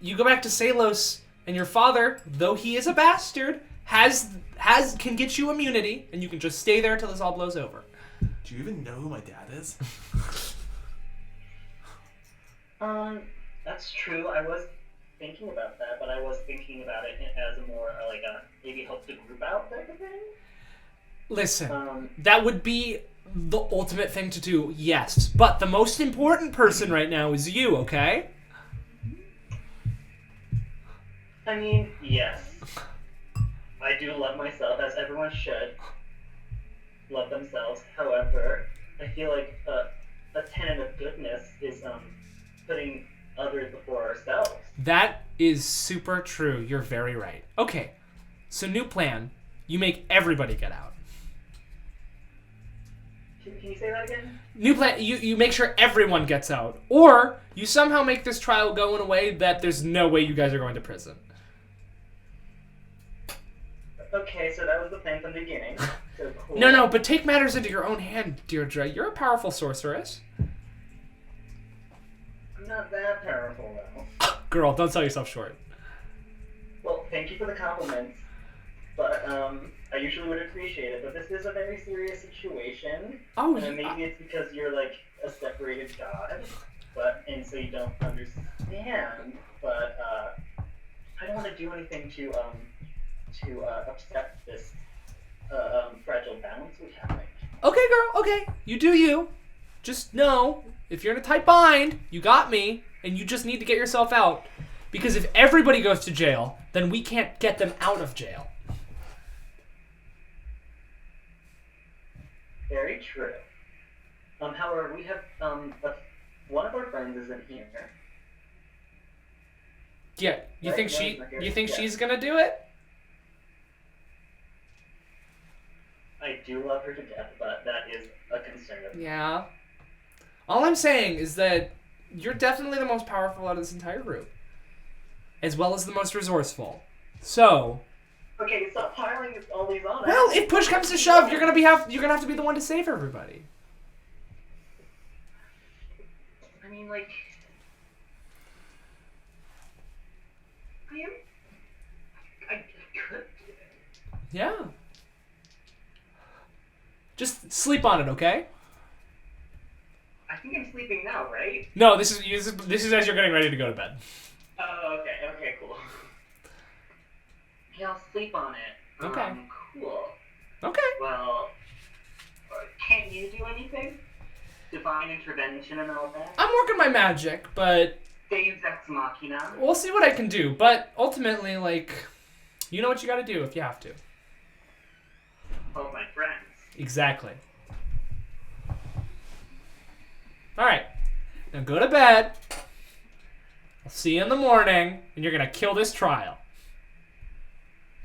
You go back to Salos, and your father, though he is a bastard, can get you immunity, and you can just stay there till this all blows over. Do you even know who my dad is? That's true. I was thinking about that, but I was thinking about it as a more, like a, maybe help the group out type of thing. Listen, that would be the ultimate thing to do, yes. But the most important person right now is you, okay? I mean, yes. I do love myself, as everyone should love themselves. However, I feel like a tenet of goodness is putting others before ourselves. That is super true. You're very right. Okay, so new plan. You make everybody get out. Can you say that again? New plan. You make sure everyone gets out. Or you somehow make this trial go in a way that there's no way you guys are going to prison. Okay, so that was the plan from the beginning. So cool. No, but take matters into your own hand, Deirdre. You're a powerful sorceress. I'm not that powerful, though. Girl, don't sell yourself short. Well, thank you for the compliments. But, I usually would appreciate it, but this is a very serious situation. Oh, And maybe it's because you're, like, a separated god, and so you don't understand, but, I don't want to do anything to upset this, fragile balance we have. Okay, girl, okay. You do you. Just know, if you're in a tight bind, you got me, and you just need to get yourself out. Because if everybody goes to jail, then we can't get them out of jail. Very true. However, we have, one of our friends isn't here. Yeah, you Right, think no, it's not you think good. she's gonna do it? I do love her to death, but that is a concern of mine. Yeah. All I'm saying is that you're definitely the most powerful out of this entire group, as well as the most resourceful. So. Okay, stop piling all these on. Well, if push comes to shove, you're gonna have to be the one to save everybody. I mean, like, I could. Yeah. Just sleep on it, okay? I think I'm sleeping now, right? No, this is as you're getting ready to go to bed. Oh, okay, cool. Yeah, I'll sleep on it. Okay. Cool. Okay. Well, can't you do anything? Divine intervention and all that? I'm working my magic, but Deus Ex Machina? we'll see what I can do. But ultimately, like, you know what you gotta do if you have to. Oh, my friends. Exactly. Alright. Now go to bed. I'll see you in the morning, and you're gonna kill this trial.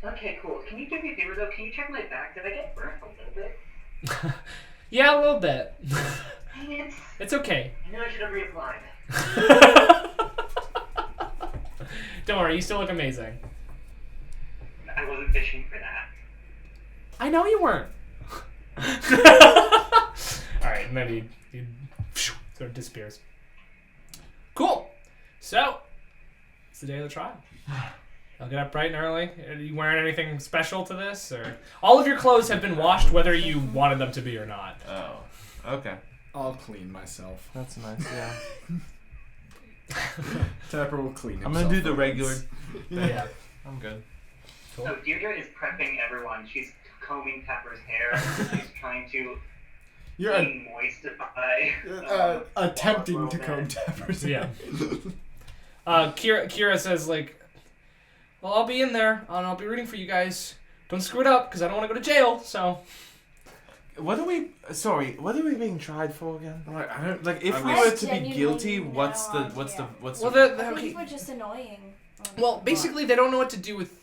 Okay, cool. Can you do me a favor, though? Can you check my back? Did I get burnt a little bit? Yeah, a little bit. Dang it. It's okay. I knew I should have reapplied. Don't worry, you still look amazing. I wasn't fishing for that. I know you weren't. Alright, and then he sort of disappears. Cool. So, it's the day of the trial. I'll get up bright and early. Are you wearing anything special to this? Or all of your clothes have been washed whether you wanted them to be or not. Oh, okay. I'll clean myself. That's nice, yeah. Tapper will clean himself. I'm gonna do the regular. Yeah. I'm good. Cool. So Deirdre is prepping everyone. She's combing Pepper's hair. She's trying to You're moistify. attempting to Wallow comb man. Tapper's Yeah. hair. Kira says, like, well, I'll be in there, and I'll be rooting for you guys. Don't screw it up, because I don't want to go to jail, so. What are we being tried for again? Like, I don't Like, if I we was- were to be Genuinely guilty, no what's the idea. Well, I okay. think we're just annoying. Well, basically, they don't know what to do with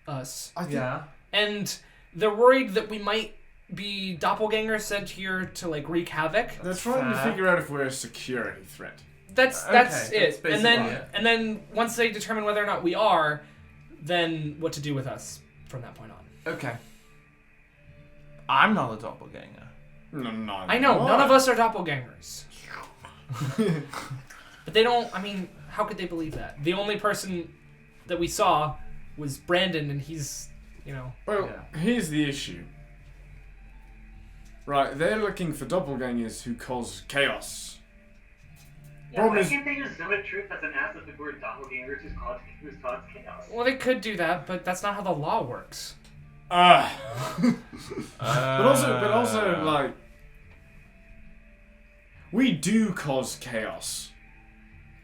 us. I think, Yeah. And they're worried that we might be doppelgangers sent here to, like, wreak havoc. they're trying to fair. figure out if we're a security threat. That's Okay, that's that's it. basically it. And then once they determine whether or not we are, then what to do with us from that point on. Okay. I'm not a doppelganger. No. I know, none of us are doppelgangers. But they don't, I mean, how could they believe that? The only person that we saw was Brandon, and he's, you know. Well, here's the issue. Right, they're looking for doppelgangers who cause chaos. Yeah, Problem why is- can't they use Zone of Truth as an asset if we're doppelgangers who's caused chaos? Well, they could do that, but that's not how the law works. But also, like, we do cause chaos,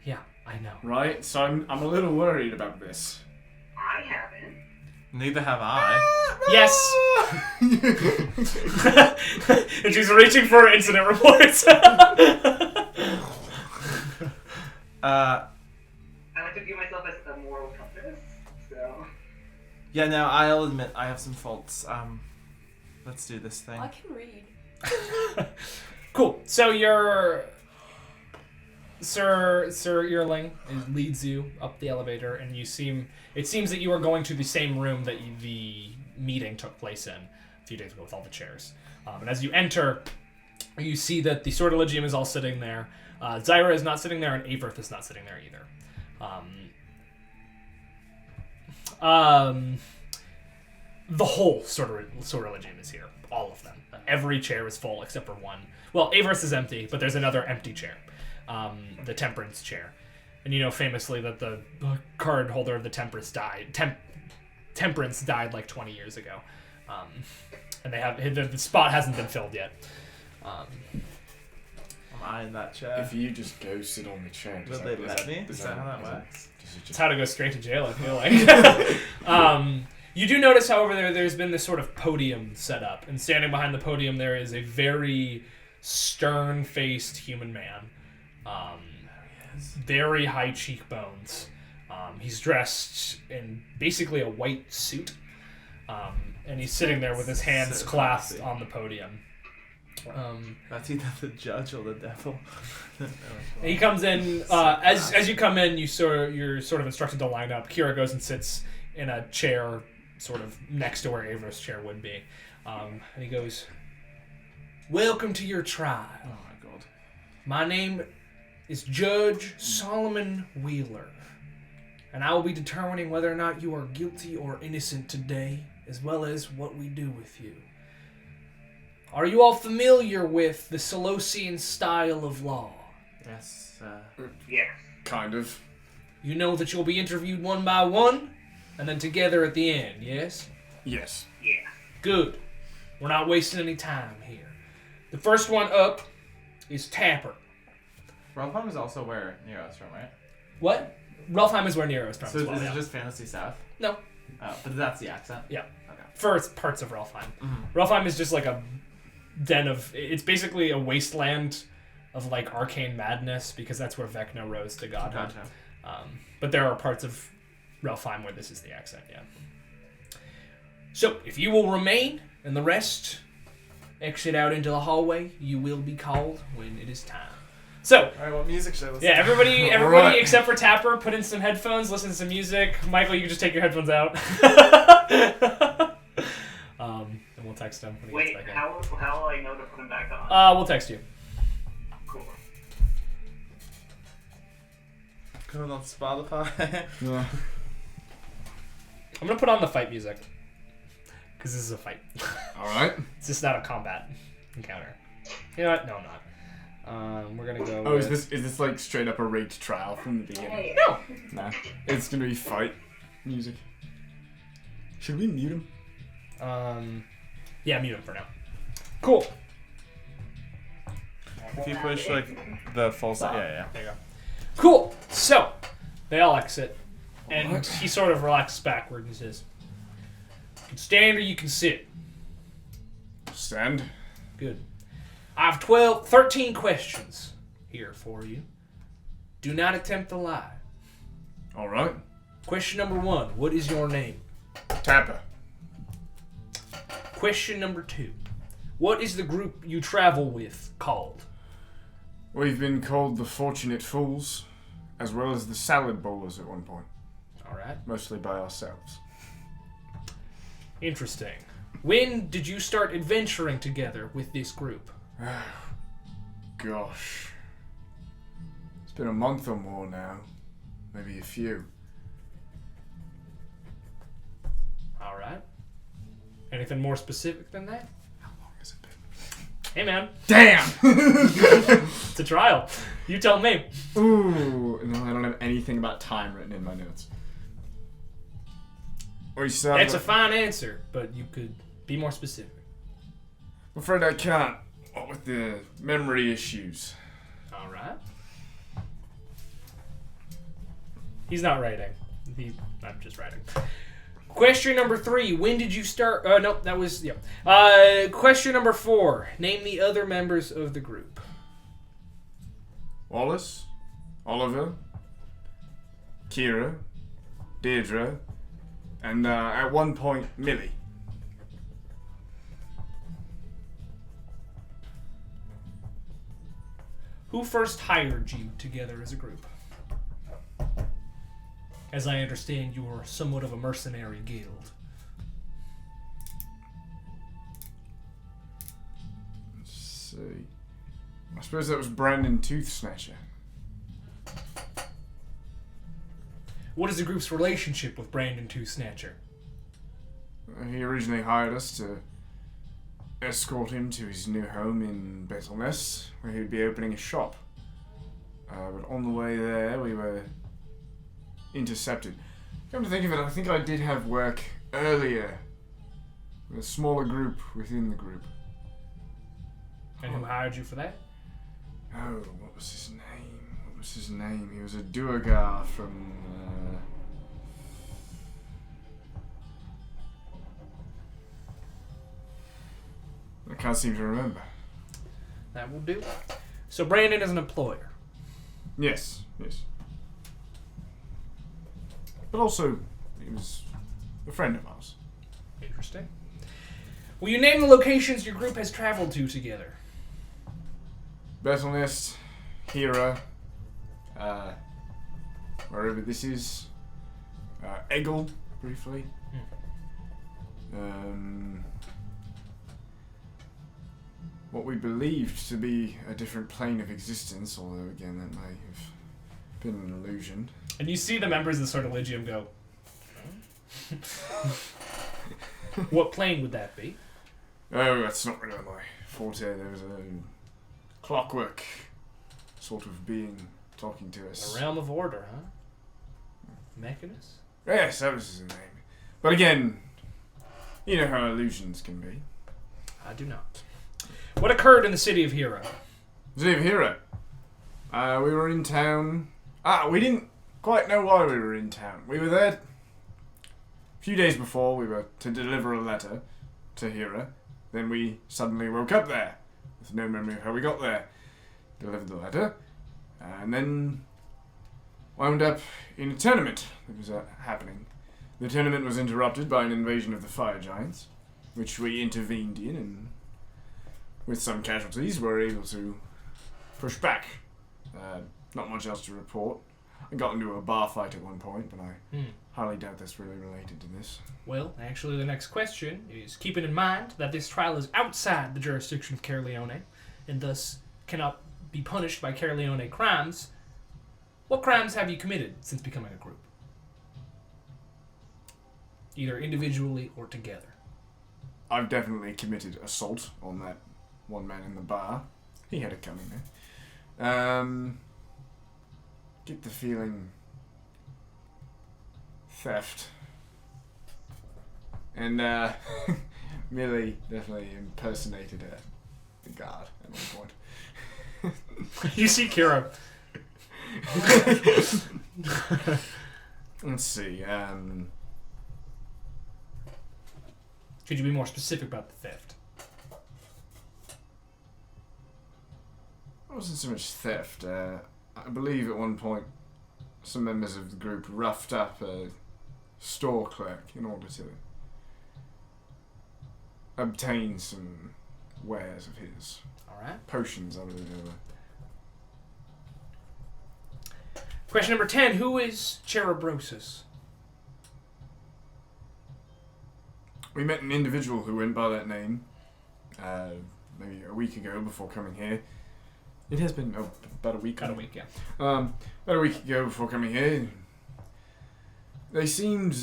Yeah, I know. right? So I'm a little worried about this. I haven't. Neither have I. Yes! And she's reaching for incident reports. I like to view myself as a moral compass, so... Yeah, no, I'll admit I have some faults. Let's do this thing. I can read. Cool. So your Sir Earling leads you up the elevator, and it seems that you are going to the same room that the meeting took place in a few days ago with all the chairs. And as you enter, you see that the Sortilegium is all sitting there. Zyra is not sitting there, and Averth is not sitting there either. The whole Sortilegium is here. All of them. Every chair is full except for one. Well, Averth is empty, but there's another empty chair. The Temperance chair. And you know famously that the card holder of the Temperance died. Temperance died like 20 years ago. And they have the spot hasn't been filled yet. Am I in that chair? If you just go sit on the chair, Will they let me? Is that how that works? It's how to go straight to jail, I feel like. You do notice, however, there's been this sort of podium set up. And standing behind the podium there is a very stern-faced human man. Very high cheekbones. He's dressed in basically a white suit. And he's sitting there with his hands clasped on the podium. That's either the judge or the devil. And he comes in. As you come in, you're sort of instructed to line up. Kira goes and sits in a chair, sort of next to where Ava's chair would be, and he goes, "Welcome to your trial. Oh my god. My name is Judge Solomon Wheeler, and I will be determining whether or not you are guilty or innocent today, as well as what we do with you. Are you all familiar with the Solosian style of law? Yes. Yes. Kind of. You know that you'll be interviewed one by one, and then together at the end, yes? Yes. Yeah. Good. We're not wasting any time here. The first one up is Tapper. Ralpheim is also where Nero's from, right? What? Ralpheim is where Nero's from. So as well, is yeah. it just Fantasy South? No. Oh, but that's the accent? Yeah. Okay. First parts of Ralpheim. Mm-hmm. Ralpheim is just like a den of... It's basically a wasteland of like arcane madness, because that's where Vecna rose to godhood. Gotcha. But there are parts of Ralpheim where this is the accent, yeah. So, if you will remain, and the rest exit out into the hallway, you will be called when it is time. So, Alright, what music should I listen yeah, to? everybody Alright. except for Tapper, put in some headphones, listen to some music. Michael, you can just take your headphones out. And we'll text him when he Wait, gets back how will I know to put them back on? in. We'll text you. Cool. Going on Spotify. Yeah. I'm gonna put on the fight music. Because this is a fight. Alright. It's just not a combat encounter. You know what? No, I'm not. We're gonna go. Oh, is with... this like straight up a rigged trial from the beginning? No! Nah. It's gonna be fight music. Should we mute him? Yeah, mute him for now. Cool. If you push like the full set, yeah. There you go. Cool. So, they all exit. And What? he sort of relaxes backward and says, "You can stand or you can sit." Stand. Good. I have 13 questions here for you. Do not attempt to lie. Alright. Question number 1. What is your name? Tapper. Question number 2. What is the group you travel with called? We've been called the Fortunate Fools, as well as the Salad Bowlers at one point. Alright. Mostly by ourselves. Interesting. When did you start adventuring together with this group? Gosh. It's been a month or more now. Maybe a few. Alright. Anything more specific than that? How long has it been? Hey man, Damn! it's a trial. You tell me. Ooh, no, I don't have anything about time written in my notes. We started. That's a fine answer, but you could be more specific. I'm afraid I can't. What with the memory issues? Alright. He's not writing. I'm just writing. Question number 3. When did you start... no, that was... Yeah. Question number 4. Name the other members of the group. Wallace, Oliver, Kira, Deirdre, and at one point, Millie. Who first hired you together as a group? As I understand, you were somewhat of a mercenary guild. Let's see. I suppose that was Brandon Toothsnatcher. What is the group's relationship with Brandon Toothsnatcher? He originally hired us to escort him to his new home in Battleness, where he'd be opening a shop. But on the way there, we were intercepted. Come to think of it, I think I did have work earlier with a smaller group within the group. And who hired you for that? Oh, what was his name? He was a Duergar from... I can't seem to remember. That will do. So Brandon is an employer. Yes. But also, he was a friend of ours. Interesting. Will you name the locations your group has traveled to together? Bethelnest, Hera, wherever this is, Eggle, briefly. What we believed to be a different plane of existence, although again that may have been an illusion. And you see the members of the Sortilegium go, what plane would that be? Oh, that's not really my forte. There was a clockwork sort of being talking to us. A realm of order, huh? Mechanus? Yes, that was his name. But again, you know how illusions can be. I do not. What occurred in the city of Hero? City of Hero. We were in town. We didn't quite know why we were in town. We were there a few days before. We were to deliver a letter to Hera. Then we suddenly woke up there, with no memory of how we got there. Delivered the letter, and then wound up in a tournament that was happening. The tournament was interrupted by an invasion of the fire giants, which we intervened in, and with some casualties were able to push back. Not much else to report. I got into a bar fight at one point, but I highly doubt that's really related to this. Well, actually, the next question is, keeping in mind that this trial is outside the jurisdiction of Caerleone, and thus cannot be punished by Caerleone crimes, what crimes have you committed since becoming a group? Either individually or together. I've definitely committed assault on that one man in the bar. He had it coming there. Get the feeling... theft. And, Millie definitely impersonated the guard at one point. You see Kira. Let's see, Could you be more specific about the theft? It wasn't so much theft. I believe at one point some members of the group roughed up a store clerk in order to obtain some wares of his. Alright. Potions, I believe they were. Question number 10. Who is Cherubrosis? We met an individual who went by that name maybe a week ago before coming here. It has been about a week. About a week, yeah. About a week ago before coming here. They seemed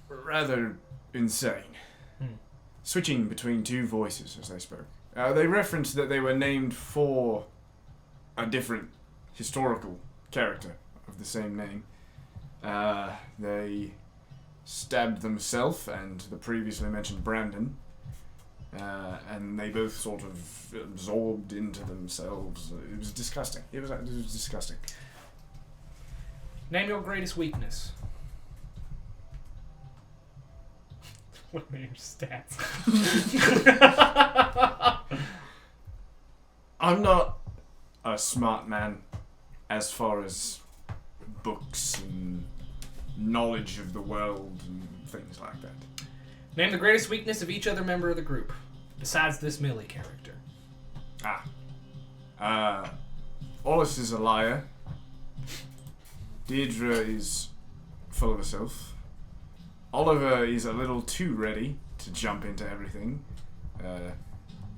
rather insane. Switching between two voices as they spoke. They referenced that they were named for a different historical character of the same name. They stabbed themselves and the previously mentioned Brandon. And they both sort of absorbed into themselves. It was disgusting. It was disgusting. Name your greatest weakness. What are your stats? I'm not a smart man as far as books and knowledge of the world and things like that. Name the greatest weakness of each other member of the group, besides this Millie character. Olis is a liar. Deirdre is full of herself. Oliver is a little too ready to jump into everything.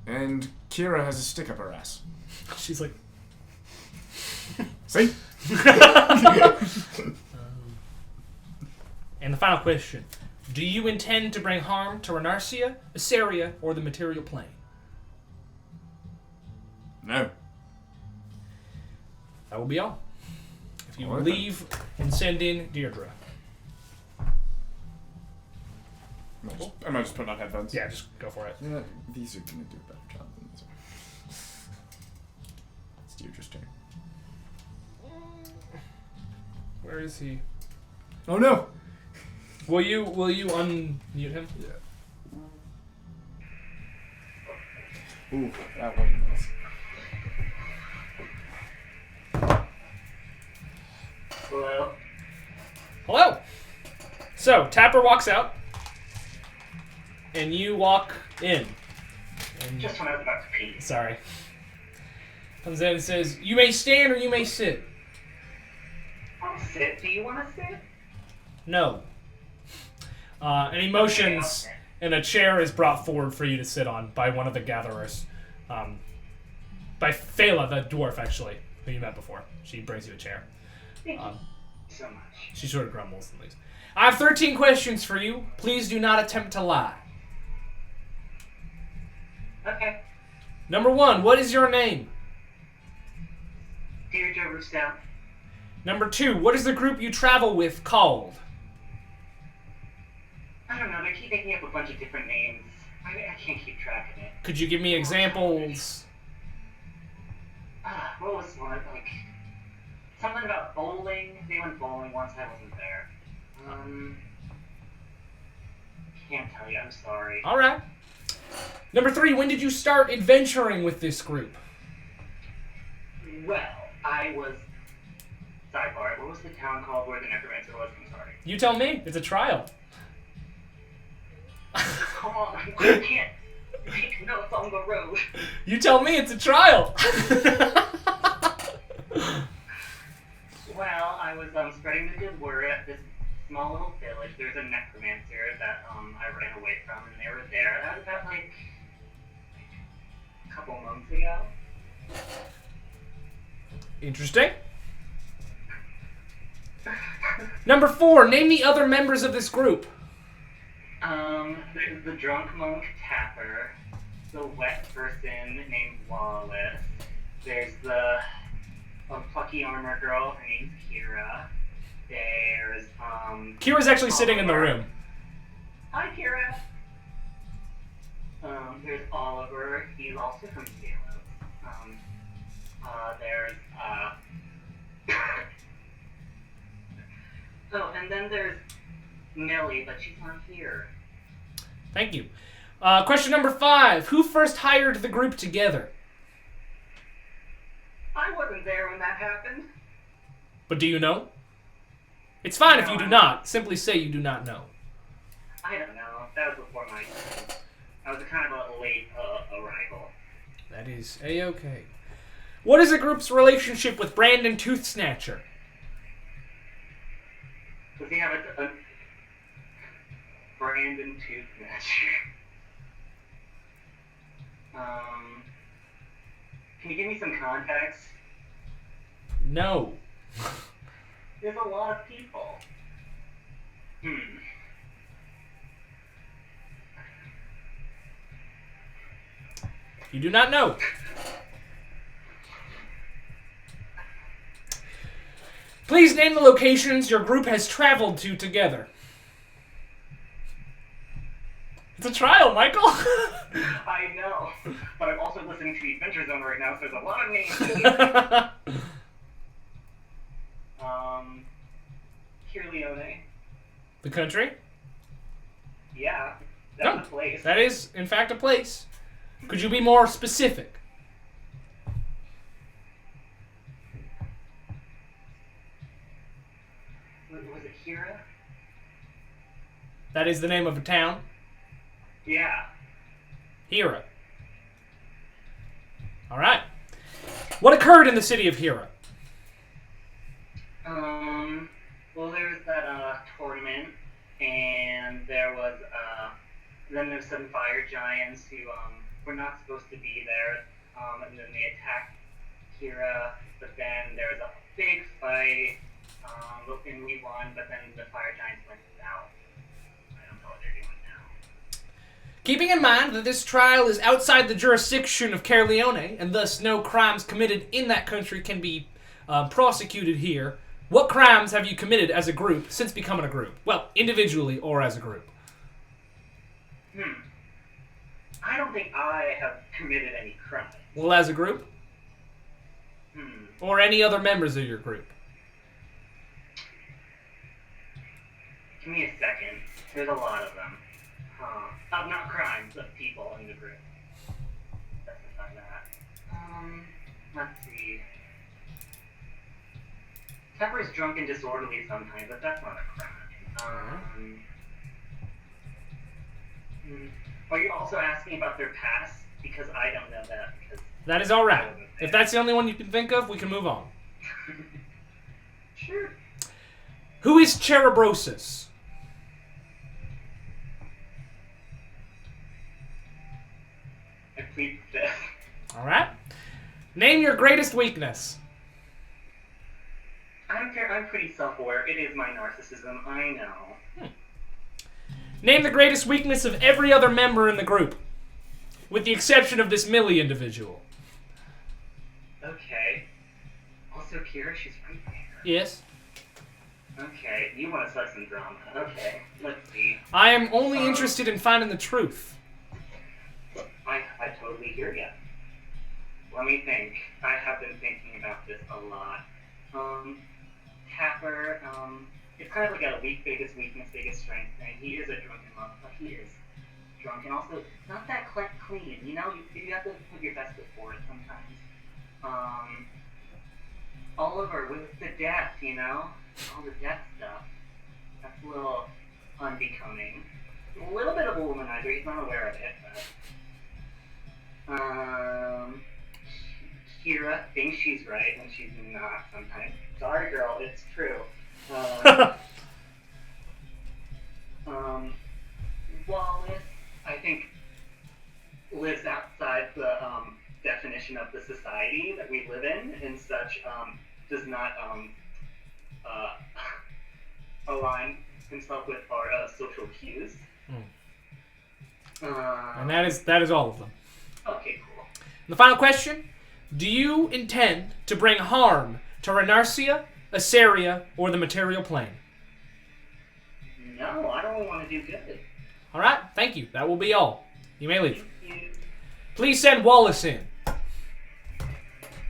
And Kira has a stick up her ass. She's like... See? And the final question. Do you intend to bring harm to Renarcia, Assyria, or the material plane? No. That will be all. If you All right, leave and send in Deirdre. Am I just putting on headphones? Yeah, just go for it. Yeah, these are going to do a better job than this one. It's Deirdre's turn. Where is he? Oh no! Will you unmute him? Yeah. Ooh, that one was. Hello? Hello! So, Tapper walks out. And you walk in. And Just when I was about to pee. sorry. Comes in and says, "You may stand or you may sit." I'll sit. Do you want to sit? No. And he motions, Okay, and a chair is brought forward for you to sit on by one of the gatherers. By Phala, the dwarf, actually, who you met before. She brings you a chair. Thank you so much. She sort of grumbles and leaves. I have 13 questions for you. Please do not attempt to lie. Okay. Number 1, what is your name? Deirdre Rousseau. Number 2, what is the group you travel with called? I don't know. They keep making up a bunch of different names. I can't keep track of it. Could you give me examples? What was one? Like something about bowling. They went bowling once. I wasn't there. Can't tell you. I'm sorry. All right. Number 3, when did you start adventuring with this group? Well, I was. Sidebar. What was the town called where the necromancer was? I'm sorry. You tell me. It's a trial. Come on. I can't take notes on the road. You tell me. It's a trial. Well, I was spreading the good word at this small little village. There's a necromancer that I ran away from, and they were there. That was about like a couple months ago. Interesting. Number 4, name the other members of this group. There's the drunk monk Tapper, the wet person named Wallace. There's the plucky armor girl. Her name's Kira. There's Kira's actually sitting in the room. Hi, Kira. There's Oliver. He's also from Salem. There's oh, and then there's Millie, but she's not here. Thank you. Question number 5, who first hired the group together? I wasn't there when that happened. But do you know? It's fine if No, you do I- not. Simply say you do not know. I don't know. That was before my time. I was kind of a late arrival. That is A-okay. What is the group's relationship with Brandon Toothsnatcher? Does he have a Brandon Toothsnatcher? Can you give me some context? No. There's a lot of people. You do not know. Please name the locations your group has traveled to together. It's a trial, Michael. I know, but I'm also listening to the Adventure Zone right now, so there's a lot of names. Leone. The country? Yeah, No, that's a place. that is, in fact, a place. Could you be more specific? Was it Hira? That is the name of a town. Yeah. Hira. All right. What occurred in the city of Hira? Well, there was that tournament, and there was then there's some fire giants who were not supposed to be there, and then they attacked Hira. But then there was a big fight, and we won. But then the fire giants went out. I don't know what they're doing now. Keeping in mind that this trial is outside the jurisdiction of Caerleone, and thus no crimes committed in that country can be prosecuted here, what crimes have you committed as a group since becoming a group? Well, individually or as a group. I don't think I have committed any crimes. Well, as a group? Or any other members of your group? Give me a second. There's a lot of them. Not crimes, but people in the group. That's not that. Let's see. Pepper's drunk and disorderly sometimes, but that's not a crime. Are you also asking about their past? Because I don't know that, because That is all right. If that's the only one you can think of, we can move on. Sure. Who is Cherubrosis? I plead the fifth. All right. Name your greatest weakness. I'm pretty self-aware. It is my narcissism. I know. Name the greatest weakness of every other member in the group, with the exception of this Millie individual. Okay. Also, Kira, she's right there. Yes. Okay, you want to start some drama. Okay, let's see. I am only interested in finding the truth. I totally hear ya. Let me think. I have been thinking about this a lot. Tapper, it's kind of like a biggest weakness, biggest strength thing. He is a drunken monk, but he is drunk and also not that clean. You know, you have to put your best foot forward sometimes. Oliver with the death, you know? All the death stuff. That's a little unbecoming. A little bit of a womanizer, he's not aware of it, but... Kira thinks she's right when she's not sometimes. Sorry, girl, it's true. Wallace, I think, lives outside the definition of the society that we live in, and such does not align himself with our social cues. And that is all of them. Okay, cool. And the final question: do you intend to bring harm to Renarsia, Assyria, or the material plane? No, I don't want to do good. All right, thank you. That will be all. You may leave. Thank you. Please send Wallace in.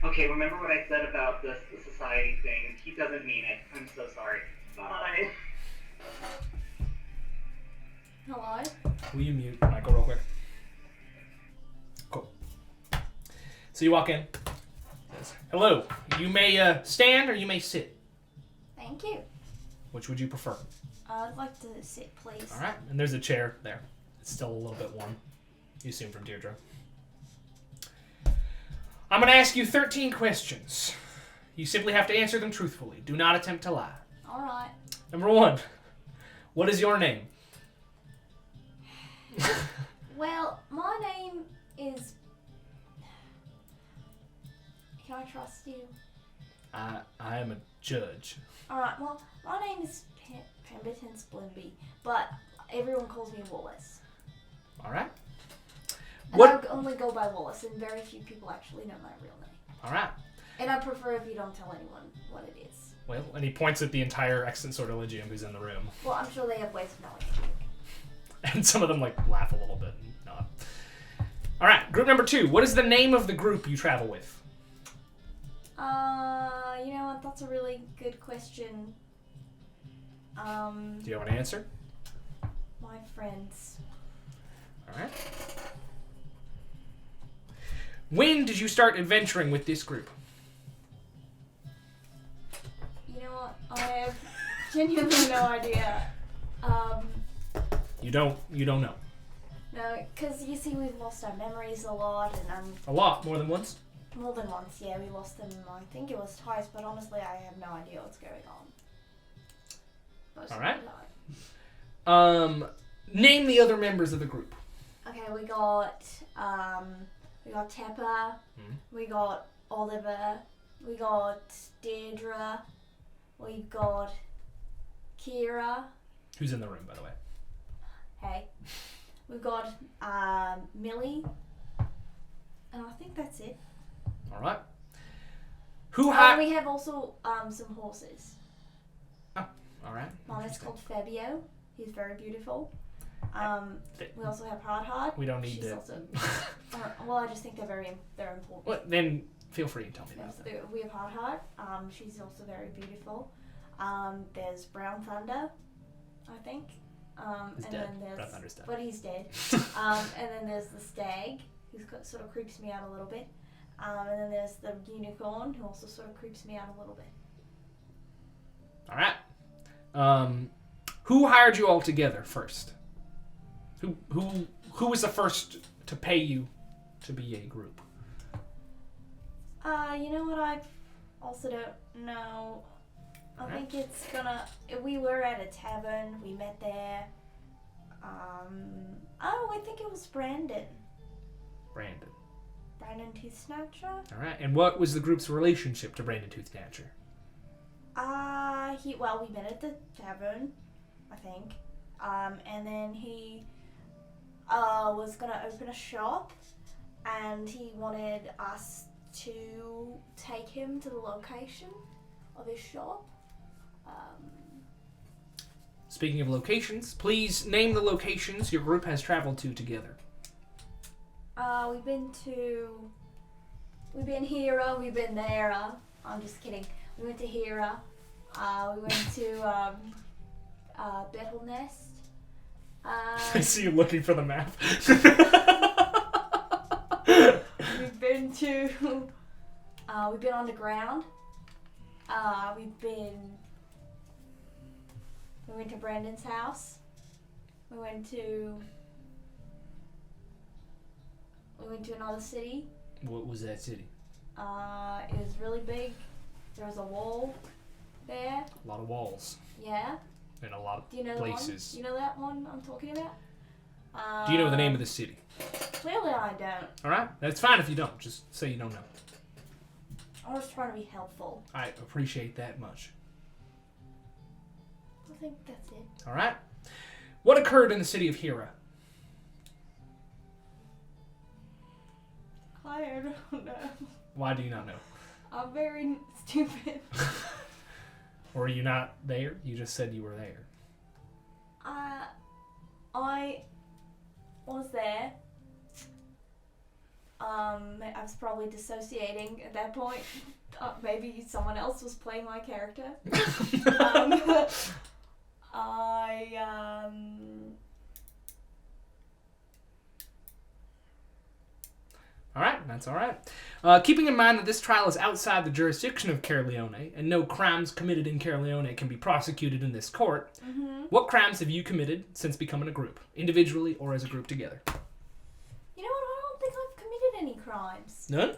Okay, remember what I said about the society thing? He doesn't mean it. I'm so sorry. Bye. Hello? Will you mute Michael real quick? Cool. So you walk in. It says, hello. You may stand or you may sit. Thank you. Which would you prefer? I'd like to sit, please. All right. And there's a chair there. It's still a little bit warm. You assume from Deirdre. I'm going to ask you 13 questions. You simply have to answer them truthfully. Do not attempt to lie. All right. Number 1. What is your name? Well, my name is... Can I trust you? I am a judge. Alright, well, my name is Pemberton Splimby, but everyone calls me Wallace. All right. And What? I only go by Wallace, and very few people actually know my real name. All right. And I prefer if you don't tell anyone what it is. Well, and he points at the entire Extant Sortilegium who's in the room. Well, I'm sure they have ways of knowing it. And some of them, laugh a little bit and nod. All right, group number 2. What is the name of the group you travel with? You know what? That's a really good question. Do you have an answer? My friends. All right. When did you start adventuring with this group? You know what? I have genuinely no idea. You don't know. No, because you see, we've lost our memories a lot, and A lot, more than once. more than once, yeah, we lost them. I think it was twice, but honestly, I have no idea what's going on. Most All right. of the time. Name the other members of the group. Okay, we got Tepper, we got Oliver, we got Deirdre, we've got Kira. Who's in the room, by the way? Hey, we've got Millie, and I think that's it. All right. Who We have also some horses. Oh, all right. One is called Fabio. He's very beautiful. We also have Hard. We don't need She's to. Also, well, I just think they're important. Well, then feel free to tell me that. We have Hard. She's also very beautiful. There's Brown Thunder, I think. He's and dead. then there's, Brown Thunder's dead. But he's dead. And then there's the Stag, who sort of creeps me out a little bit. And then there's the Unicorn, who also sort of creeps me out a little bit. All right. Who hired you all together first? Who was the first to pay you to be a group? You know what? I also don't know. I think it's gonna. We were at a tavern. We met there. Oh, I think it was Brandon. Brandon Tooth Snatcher. All right. And what was the group's relationship to Brandon Tooth Snatcher? We met at the tavern, I think. And then he was gonna open a shop, and he wanted us to take him to the location of his shop. Speaking of locations, please name the locations your group has traveled to together. We've been here, we've been there. I'm just kidding. We went to Hera. We went to Battle Nest. I see you looking for the map. We've been underground. We went to Brandon's house. We went to another city. What was that city? It was really big. There was a wall there. A lot of walls. Yeah. And a lot of Do you know places. The one? You know that one I'm talking about? Do you know the name of the city? Clearly I don't. Alright, that's fine if you don't. Just say you don't know. I was trying to be helpful. I appreciate that much. I think that's it. Alright. What occurred in the city of Hera? I don't know. Why do you not know? I'm very stupid. Or are you not there? You just said you were there. I was there. I was probably dissociating at that point. Maybe someone else was playing my character. Alright, that's alright. Keeping in mind that this trial is outside the jurisdiction of Caerleone, and no crimes committed in Caerleone can be prosecuted in this court, what crimes have you committed since becoming a group, individually or as a group together? You know what? I don't think I've committed any crimes. None?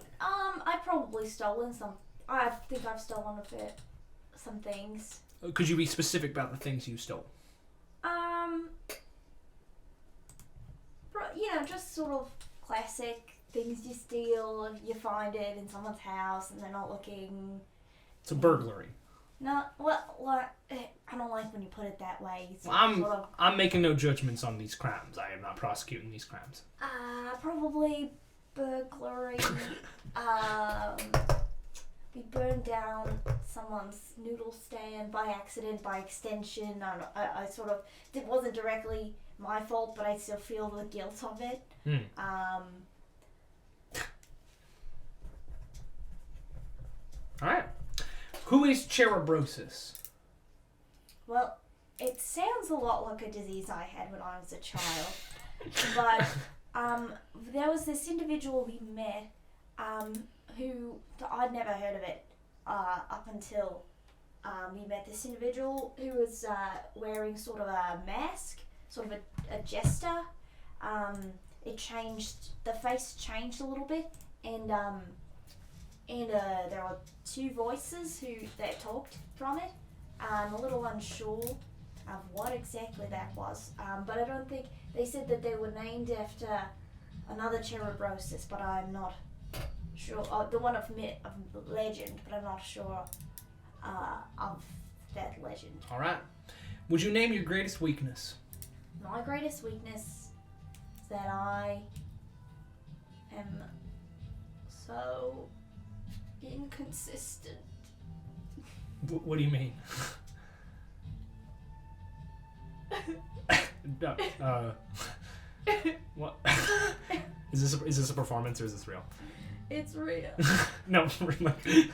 I've probably stolen some. I think I've stolen a bit. Some things. Could you be specific about the things you stole? Just sort of classic things you steal if you find it in someone's house and they're not looking. It's a burglary. No, I don't like when you put it that way. It's I'm making no judgments on these crimes. I am not prosecuting these crimes. Probably burglary. We burned down someone's noodle stand by accident, by extension. I sort of, it wasn't directly my fault, but I still feel the guilt of it. Alright. Who is Cherubrosis? Well, it sounds a lot like a disease I had when I was a child. But there was this individual we met who I'd never heard of it up until we met this individual who was wearing sort of a mask, sort of a jester. It changed, the face changed a little bit, and there were two voices that talked from it. I'm a little unsure of what exactly that was, but I don't think, they said that they were named after another Cherubrosis, but I'm not sure. The one of legend, but I'm not sure of that legend. Alright. Would you name your greatest weakness? My greatest weakness is that I am so inconsistent. What do you mean? What? Is this a performance or is this real? It's real. No, really.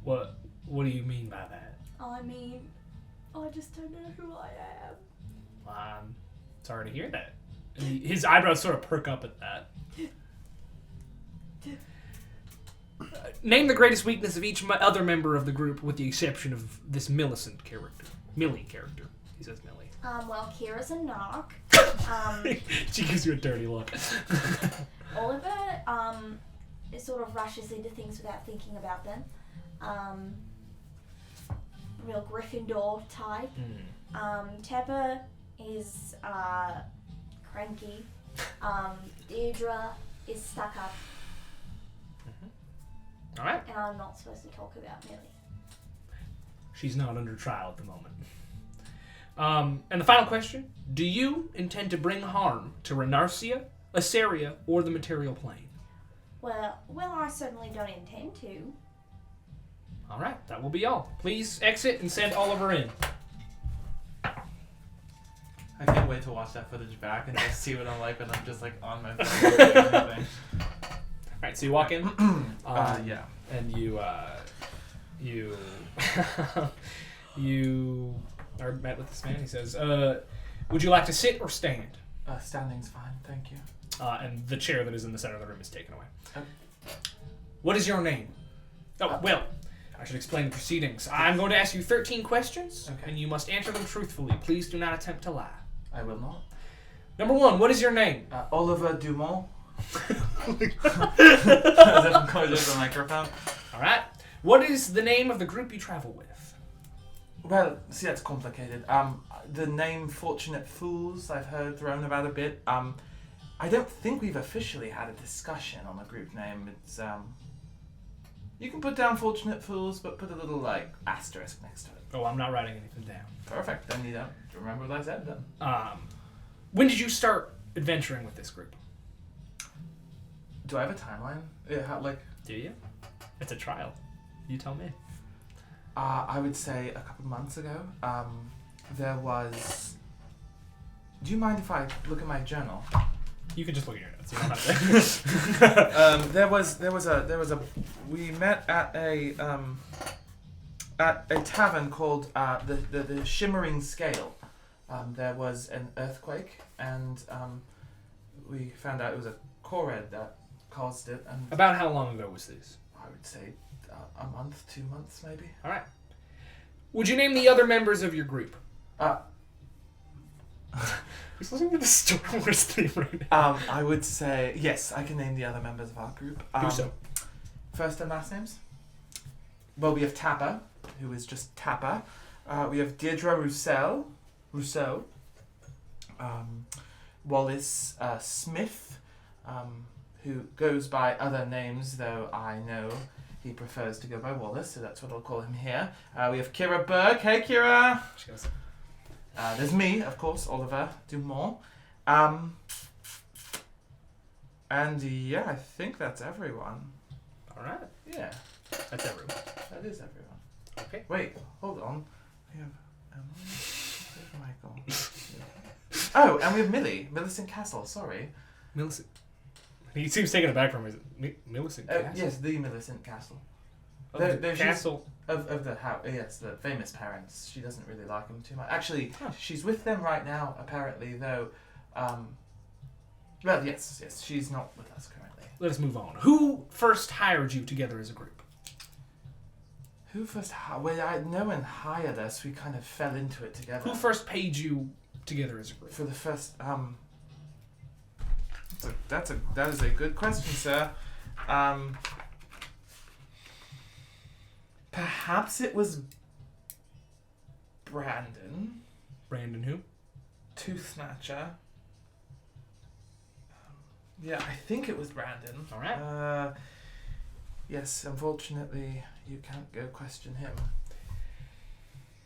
What do you mean by that? I mean, I just don't know who I am. Sorry to hear that. His eyebrows sort of perk up at that. Name the greatest weakness of each other member of the group, with the exception of this Millie character. He says Millie. Well, Kira's a knock. She gives you a dirty look. Oliver, sort of rushes into things without thinking about them. Real Gryffindor type. Tepper is cranky. Deirdre is stuck up. All right. And I'm not supposed to talk about Millie. She's not under trial at the moment. And the final question: do you intend to bring harm to Renarcia, Assaria, or the material plane? Well, I certainly don't intend to. All right, that will be all. Please exit and send Oliver in. I can't wait to watch that footage back and just see what I'm like when I'm just like on my phone doing everything. All right, so you walk in. Yeah. And you are met with this man. He says, would you like to sit or stand? Standing's fine, thank you. And the chair that is in the center of the room is taken away. Okay. What is your name? Oh, well, I should explain the proceedings. I'm going to ask you 13 questions, and you must answer them truthfully. Please do not attempt to lie. I will not. Number 1, what is your name? Oliver Dumont. As if I'm going to the microphone. All right. What is the name of the group you travel with? Well, see, that's complicated. The name Fortunate Fools I've heard thrown about a bit. I don't think we've officially had a discussion on the group name. It's you can put down Fortunate Fools, but put a little asterisk next to it. Oh, I'm not writing anything down. Perfect. Then you don't remember what I said then. When did you start adventuring with this group? Do I have a timeline? Yeah, Do you? It's a trial. You tell me. I would say a couple months ago. There was. Do you mind if I look at my journal? You can just look at your notes. You don't have to. There was a. We met at a tavern called the Shimmering Scale. There was an earthquake, and we found out it was a Korred that caused it. And About how long ago was this? I would say a month, 2 months, maybe. All right. Would you name the other members of your group? Who's listening to the Star Wars theme right now? I would say yes. I can name the other members of our group. Do so. First and last names. Well, we have Tapper, who is just Tapper. We have Deirdre Rousseau. Wallace Smith, who goes by other names, though I know he prefers to go by Wallace, so that's what I'll call him here. We have Kira Berg. Hey, Kira! She goes, There's me, of course, Oliver Dumont. And yeah, I think that's everyone. all right. Yeah, That's everyone. that is everyone. Okay. Wait, hold on. We have Emily. Michael. Oh, and we have Millicent Castle, sorry. Millicent. He seems taken aback from his Millicent Castle. Yes, the Millicent Castle. Oh, the castle. Of the house, yes, the famous parents. She doesn't really like them too much. Actually, she's with them right now, apparently, though. Well, yes, she's not with us currently. Let us move on. Who first hired you together as a group? Who first? No one hired us. We kind of fell into it together. Who first paid you together as a group? For the first, that is a good question, sir. Perhaps it was Brandon. Brandon who? Tooth Snatcher. Yeah, I think it was Brandon. All right. Yes, unfortunately, you can't go question him.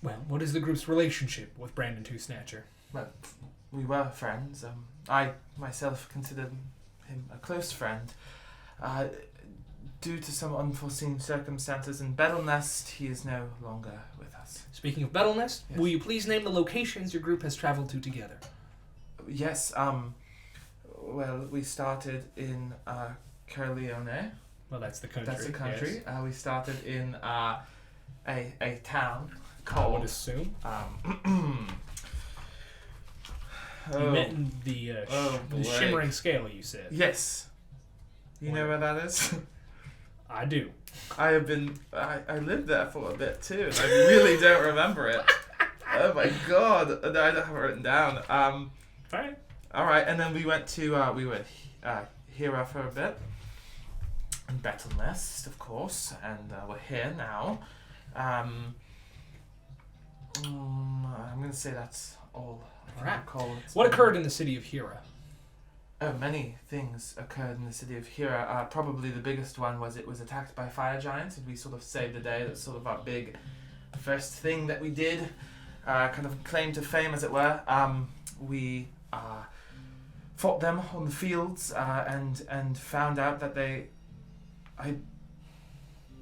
Well, what is the group's relationship with Brandon Two Snatcher? Well, we were friends. I myself considered him a close friend. Due to some unforeseen circumstances in Battlenest, he is no longer with us. Speaking of Battlenest, Yes. will you please name the locations your group has traveled to together? Yes, well, we started in Corleone. Well, that's the country. That's a country. Yes. We started in a town I called... would assume. You Oh, met in the boy. Shimmering Scale, you said. yes. You know where that is? I do. I lived there for a bit too, and I really don't remember it. Oh my god. No, I don't have it written down. Alright. Alright, and then we went to, Hira for a bit. in Battle Nest, of course, and we're here now. I'm going to say that's all I can recall. What occurred in the city of Hira? Oh, many things occurred in the city of Hira. Probably the biggest one was it was attacked by fire giants, and we sort of saved the day. That's sort of our big first thing that we did, kind of claim to fame, as it were. We fought them on the fields and found out that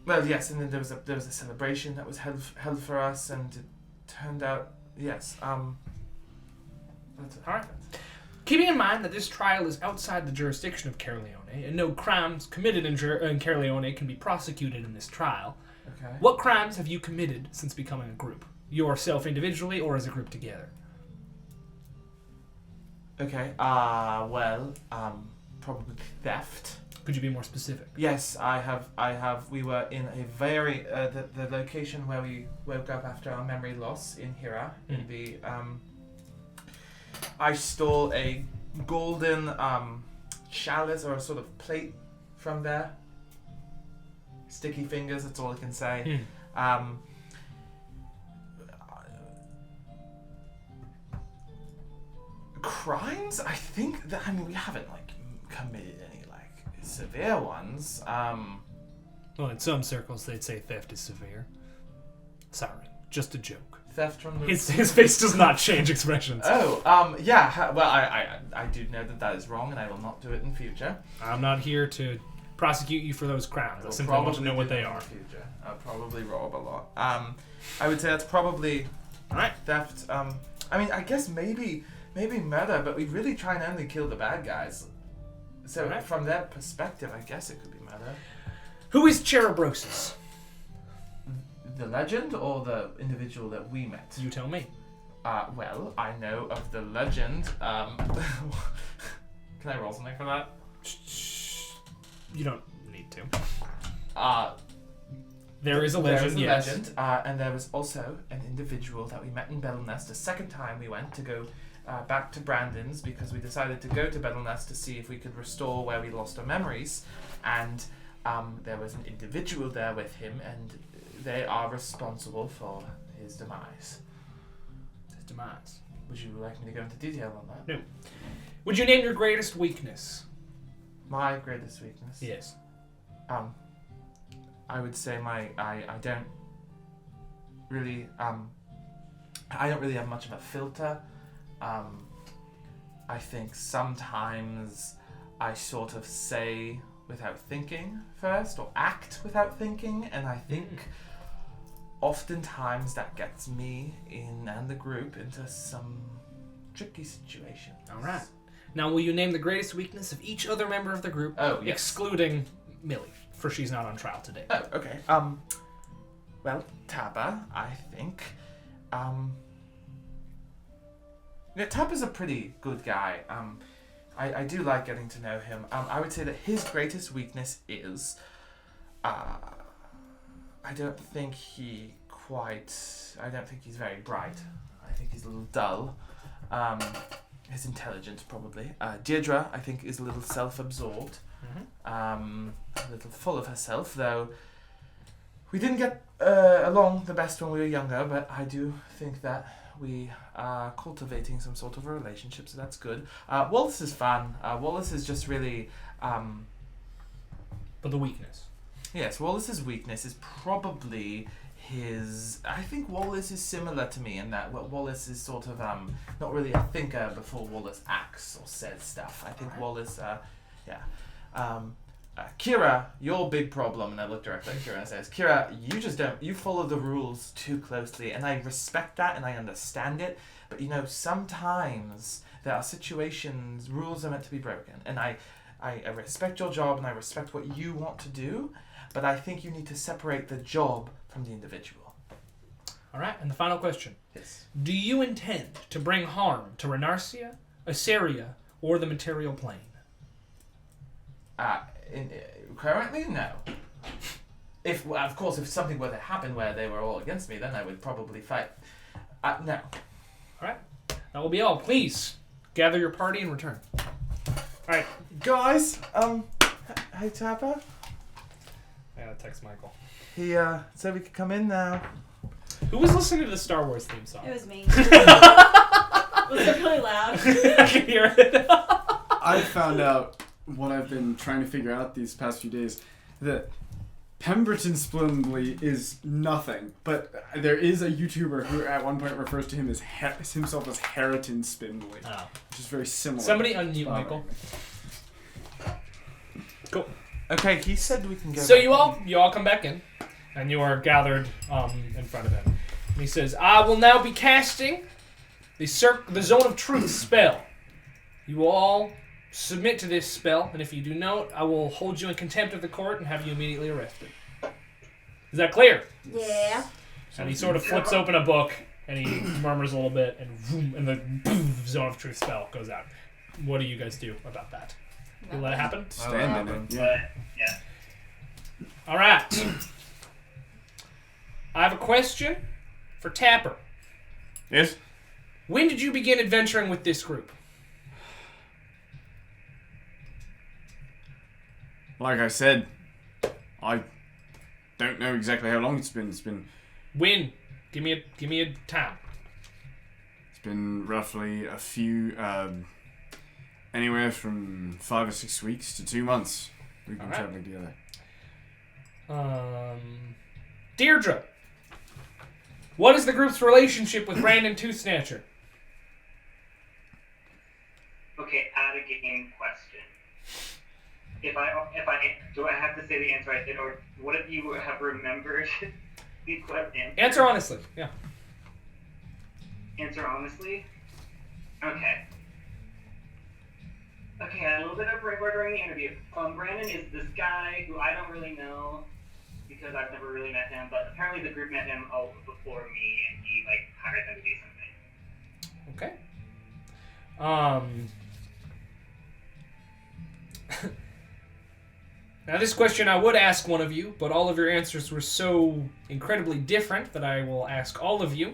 well, yes, and then there was a celebration that was held for us, and it turned out, yes, that's it. All right. Keeping in mind that this trial is outside the jurisdiction of Caerleone, and no crimes committed in Caerleone can be prosecuted in this trial, Okay. what crimes have you committed since becoming a group? Yourself individually or as a group together? Okay, probably theft. Could you be more specific? Yes, I have. We were in a very the location where we woke up after our memory loss in Hira. In the I stole a golden chalice or a sort of plate from there. Sticky fingers. That's all I can say. Crimes? I think that we haven't committed any severe ones. Well, in some circles they'd say theft is severe. Sorry, just a joke. Theft from the... His face does not change expressions. Oh, yeah. Well, I do know that is wrong, and I will not do it in future. I'm not here to prosecute you for those crimes. I simply want to know what they are. In the future. I'll probably rob a lot. I would say that's probably theft. I guess maybe murder, but we really try and only kill the bad guys. So from their perspective, I guess it could be murder. Who is Cherubrosis? The legend or the individual that we met? You tell me. Well, I know of the legend. Can I roll something for that? You don't need to. There is a legend, there is a yes. legend, and there was also an individual that we met in Battle-Nest. The second time we went to go back to Brandon's because we decided to go to Battle-Nest to see if we could restore where we lost our memories, and there was an individual there with him, and they are responsible for his demise. His demise. Would you like me to go into detail on that? No. Would you name your greatest weakness? My greatest weakness? Yes. I would say I don't really have much of a filter. I think sometimes I sort of say without thinking first, or act without thinking, and I think oftentimes that gets me and the group into some tricky situations. All right. Now, will you name the greatest weakness of each other member of the group, excluding Millie, for she's not on trial today? Oh, okay. Well, Taba, I think. Yeah, Taba's a pretty good guy. I do like getting to know him. I would say that his greatest weakness is, I don't think he's very bright. I think he's a little dull. His intelligence, probably. Deirdre, I think, is a little self-absorbed. A little full of herself, though we didn't get along the best when we were younger, but I do think that we are cultivating some sort of a relationship, so that's good. Wallace is fun. Wallace is just really... But the weakness? Yes, Wallace's weakness is probably his... I think Wallace is similar to me in that Wallace is sort of not really a thinker before Wallace acts or says stuff. I think Wallace... Kira, your big problem, and I look directly at Kira and says, Kira, you follow the rules too closely, and I respect that and I understand it, but sometimes there are situations, rules are meant to be broken, and I respect your job and I respect what you want to do, but I think you need to separate the job from the individual. Alright, and the final question. Yes. Do you intend to bring harm to Renarcia, Assyria, or the material plane? Currently, no. Of course, if something were to happen where they were all against me, then I would probably fight. No. Alright, that will be all. Please, gather your party and return. Alright. Guys, hey Tapa. text Michael. He said we could come in now. Who was listening to the Star Wars theme song? It was me. Was it really loud? I can hear it. I found out what I've been trying to figure out these past few days, that Pemberton Splendidly is nothing, but there is a YouTuber who at one point refers to him as himself as Harriton Spindly, which is very similar. Somebody unmute Michael. Cool. Okay, he said we can go. So you all come back in, and you are gathered in front of him. And he says, "I will now be casting the Zone of Truth spell. You will all submit to this spell, and if you do not, I will hold you in contempt of the court and have you immediately arrested." Is that clear? Yeah. And he sort of flips open a book, and he murmurs a little bit, and vroom, and the Zone of Truth spell goes out. What do you guys do about that? You let it happen? Stand in it. Yeah. All right. I have a question for Tapper. Yes? When did you begin adventuring with this group? Like I said, I don't know exactly how long it's been. When? Give me a time. It's been roughly a few, anywhere from 5 or 6 weeks to 2 months. We've been traveling together. Deirdre, what is the group's relationship with Brandon Toothsnatcher? Okay, add a game question. If I do I have to say the answer I did, or what if you have remembered the correct answer? Answer honestly. Yeah. Answer honestly? Okay. Okay, I had a little bit of rapport during the interview. Brandon is this guy who I don't really know because I've never really met him, but apparently the group met him before me, and he hired them to do something. Okay. Now this question I would ask one of you, but all of your answers were so incredibly different that I will ask all of you.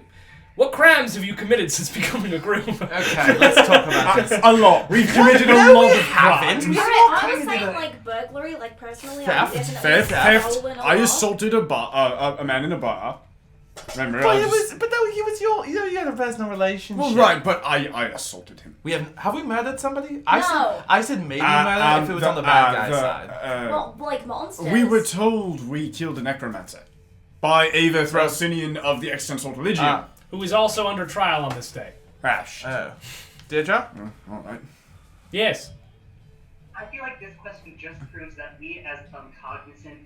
What crimes have you committed since becoming a group? Okay, let's talk about this. A lot. We've committed a lot of crimes. We Alright, I was saying burglary, personally, Theft. I definitely Theft. stolen a I lot. assaulted a man in a bar. Remember? But he was your. You had a personal relationship. Well, right, but I assaulted him. Have we murdered somebody? No. I said maybe murder if it was on the bad guy's side. Well, monsters. We were told we killed a necromancer by Ava Thralsinian of the Existential Religion. Who is also under trial on this day. Rash. Oh. Deirdre? Alright. Yes. I feel like this question just proves that we, as cognizant,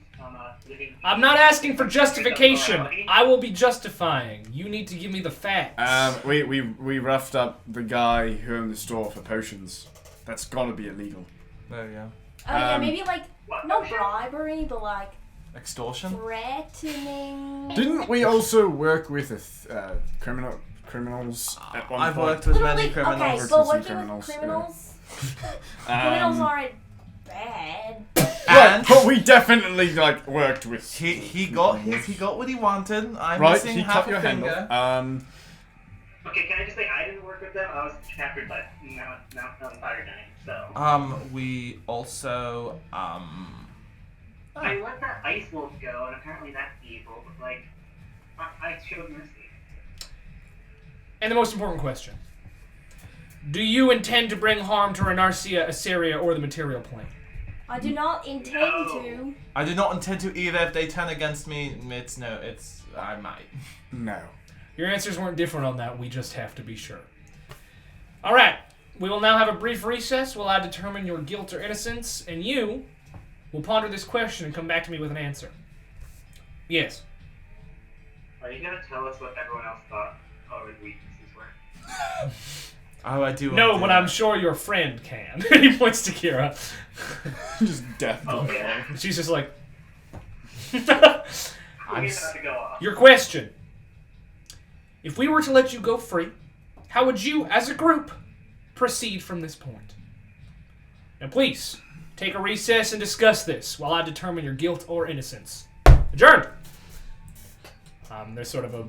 living. I'm not asking for justification. I will be justifying. You need to give me the facts. We roughed up the guy who owned the store for potions. That's gotta be illegal. There you go. Oh, yeah, maybe not bribery, but Extortion? threatening. Didn't we also work with criminals at one I've point? worked with Literally, many criminals. okay, Worked but with some working criminals, with criminals, criminals aren't bad. And But we definitely worked with. he got what he wanted. I'm Right, missing he half cut a your finger. handle. Okay, can I just say I didn't work with them? I was captured by Mount Fire Giant, so. We also I let that ice wolf go, and apparently that's evil, but I showed mercy. And the most important question. Do you intend to bring harm to Renarcia, Assyria, or the material plane? I do not intend to. I do not intend to either. If they turn against me, I might. No. Your answers weren't different on that. We just have to be sure. All right. We will now have a brief recess while I determine your guilt or innocence, and you will ponder this question and come back to me with an answer. Yes. Are you gonna tell us what everyone else thought our weaknesses were? Oh, I do. No, but I'm sure your friend can. He points to Kira. Just death. Oh, yeah. She's just like... We're about to go off. Your question. If we were to let you go free, how would you, as a group, proceed from this point? Now please, take a recess and discuss this while I determine your guilt or innocence. Adjourned! There's sort of a...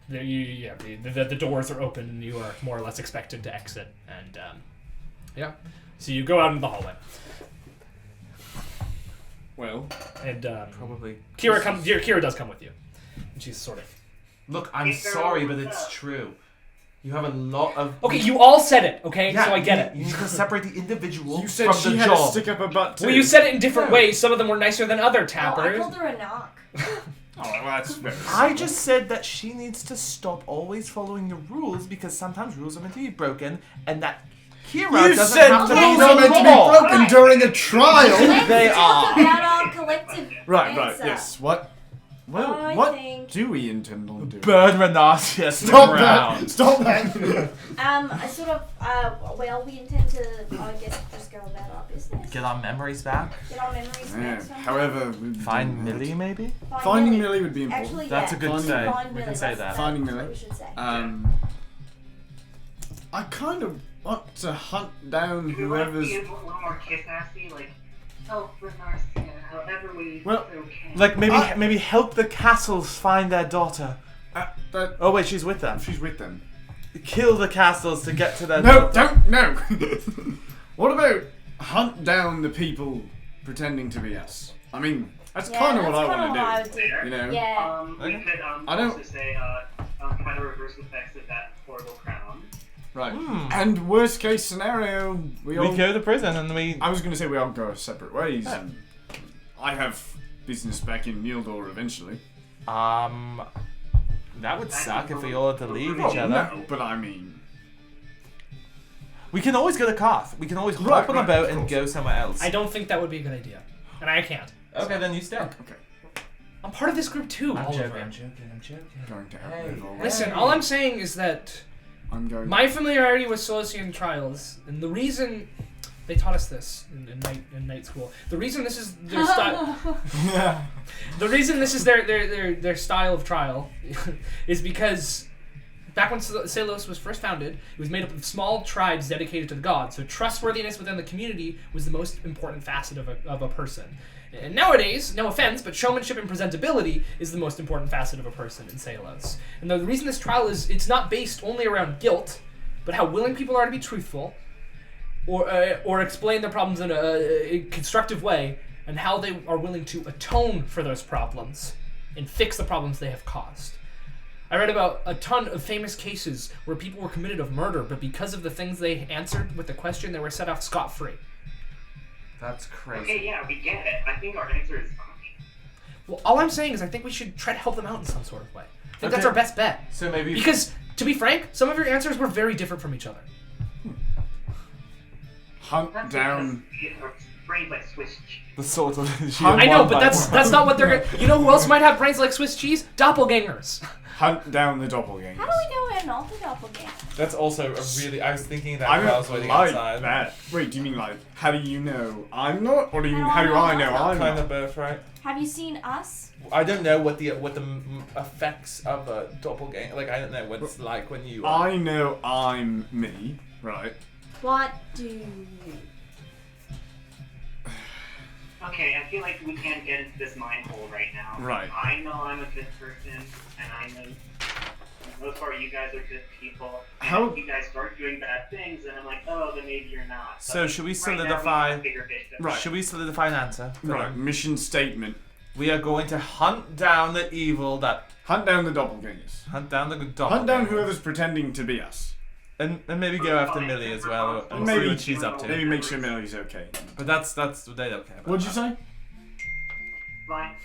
The doors are open and you are more or less expected to exit. And, so you go out into the hallway. Well, And Probably. Kira does come with you. And she's sort of... Look, I'm sorry, but it's true. You have a lot of... Okay, you all said it, okay? Yeah, so I get it. You need to separate the individual you said from she the had job. to stick up her butt too. Well, you said it in different ways. Some of them were nicer than other Oh, I tappers. called her a knock. Oh, well, that's very I just said that she needs to stop always following the rules because sometimes rules are meant to be broken, and that Kira You doesn't said have to rules be are the meant to be law. broken Alright. during a trial. Let's They talk are. about our collective Right, answer. yes. What? Well, I what think- do we intend on doing? Burn Renatius to the Stop that! ground. Stop that! I sort of, well, we intend to, I guess, just go about our business. Get our memories back. Get our memories Yeah, back somehow. however, we Find do that. Millie, maybe? Finding Millie would be important. Actually, That's yeah. a good Finding- say. Find We Millie, can say that's- that. Finding that's Millie. what we should say. I kind of want to hunt down Do we want to whoever's. be a little more kiss-assy? Like, help with Narcia, however we Well, can. Like maybe help the castles find their daughter. That Oh wait, she's with them. she's with them. Kill the castles to get to their No, daughter. don't, no. What about hunt down the people pretending to be us? I mean, that's Yeah, kind of what that's I kinda want I to would do. do. You know? Yeah. We Okay. could I don't- also say, try to reverse the effects of that horrible crown. Right. Hmm. And worst case scenario, we all. We go to prison and we. I was going to say we all go our separate ways. Yeah. And I have business back in Mildor eventually. That would suck if we all had to leave Well, each other. no, but I mean, We can always go to Karth. We can always hop Right, on a right, boat of and course. go somewhere else. I don't think that would be a good idea. And I can't. Okay, then you stay. okay. I'm part of this group too, I'm Oliver. joking. I'm joking. Going to Hey, outlive all. Listen, Hey. all I'm saying is that I'm going. my familiarity with Solician trials, and the reason they taught us this in night school, the reason this is their style, Yeah. the reason this is their style of trial, is because back when Salos was first founded, it was made up of small tribes dedicated to the gods. So trustworthiness within the community was the most important facet of a person. And nowadays, no offense, but showmanship and presentability is the most important facet of a person in Salos. And the reason this trial is, it's not based only around guilt, but how willing people are to be truthful, or explain their problems in a constructive way, and how they are willing to atone for those problems and fix the problems they have caused. I read about a ton of famous cases where people were committed of murder, but because of the things they answered with the question, they were set off scot-free. That's crazy. Okay, yeah, we get it. I think our answer is fine. Well, all I'm saying is I think we should try to help them out in some sort of way. I think that's Okay. our best bet. So maybe Because, to be frank, some of your answers were very different from each other. Hunt That's down. because our brains like Swiss cheese. the sort of. I I know, but that's not what they're gonna... You know who else might have brains like Swiss cheese? Doppelgangers. Hunt down the doppelgangers. How do we know we're not the doppelganger? That's also a really. I was thinking that I while I was don't waiting like outside. that. Wait, do you mean like, how do you know I'm not? Or do you mean, How how do I know I'm Kind not? of both, right? Have you seen us? I don't know what the effects of a doppelganger. Like I don't know what it's like when you. I know I'm me, right? What do you? Okay, I feel like we can't get into this mind hole right now. Right. I know I'm a good person, and I know for the most part you guys are good people. And How- if you guys start doing bad things, and I'm like, oh, then maybe you're not. But So should we right now, we solidify- have bigger fish to Right. Should we solidify an answer? for Right, them? mission statement. We are going to hunt down the evil that Hunt down the doppelgangers. hunt down the doppelganger. Hunt down whoever's pretending to be us. and maybe go after Millie as well, and Maybe- see what she's up to. Maybe make sure Millie's okay. But that's they don't care about. What'd you that. say?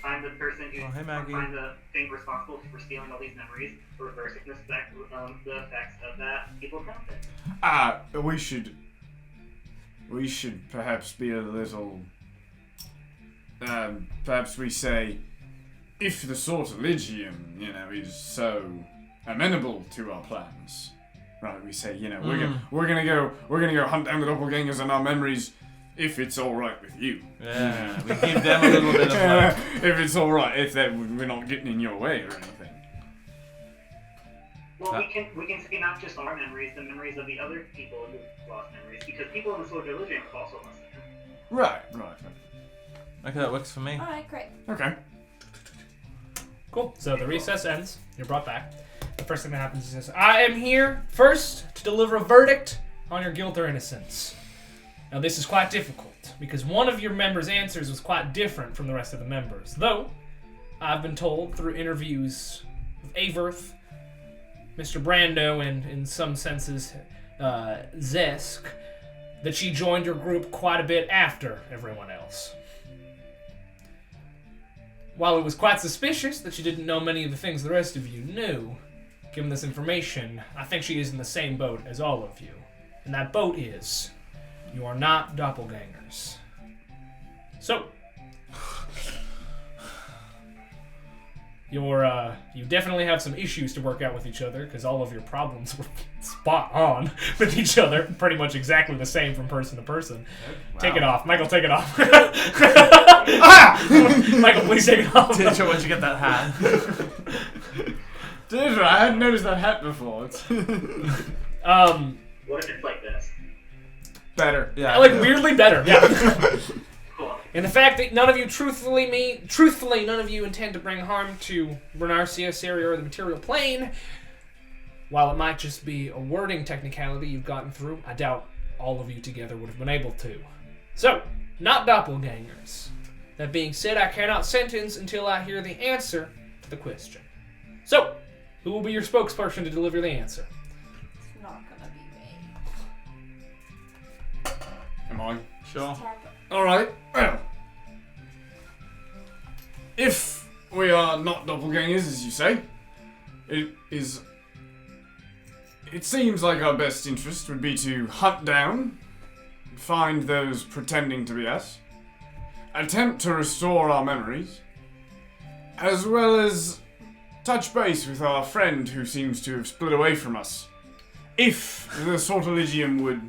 find the person who Oh, hey, Maggie. find the thing responsible for stealing all these memories, reversing the effects of that evil content. We should perhaps be a little. Perhaps we say, if the sortilegium, is so amenable to our plans, right? We say, we're gonna go hunt down the doppelgangers and our memories, if it's all right with you. Yeah, we give them a little bit of like. If it's all right, if we're not getting in your way or anything. Well, we can say not just our memories, the memories of the other people who lost memories, because people in the Sword Religion have also lost them. Right. Okay, that works for me. All right, great. Okay. Cool. So the recess ends. You're brought back. The first thing that happens is this. I am here first to deliver a verdict on your guilt or innocence. Now, this is quite difficult, because one of your members' answers was quite different from the rest of the members. Though, I've been told through interviews with Averth, Mr. Brando, and in some senses, Zesk, that she joined your group quite a bit after everyone else. While it was quite suspicious that she didn't know many of the things the rest of you knew, given this information, I think she is in the same boat as all of you. And that boat is, you are not doppelgangers. So, you definitely have some issues to work out with each other, because all of your problems were spot on with each other, pretty much exactly the same from person to person. Wow. Take it off. Michael, take it off. Michael, please take it off. Deirdre, where'd you get that hat? Deirdre, I hadn't noticed that hat before. What if it's like this? Better. Yeah. Like, weirdly better. Yeah. Cool. And the fact that none of you truthfully, none of you intend to bring harm to Renarcius area or the material plane, while it might just be a wording technicality you've gotten through, I doubt all of you together would have been able to. So, not doppelgangers. That being said, I cannot sentence until I hear the answer to the question. So, who will be your spokesperson to deliver the answer? It's not gonna be me. Am I? Sure. Alright, well. If we are not doppelgangers, as you say, it seems like our best interest would be to hunt down, find those pretending to be us, attempt to restore our memories, as well as touch base with our friend who seems to have split away from us, if the Sortilegium would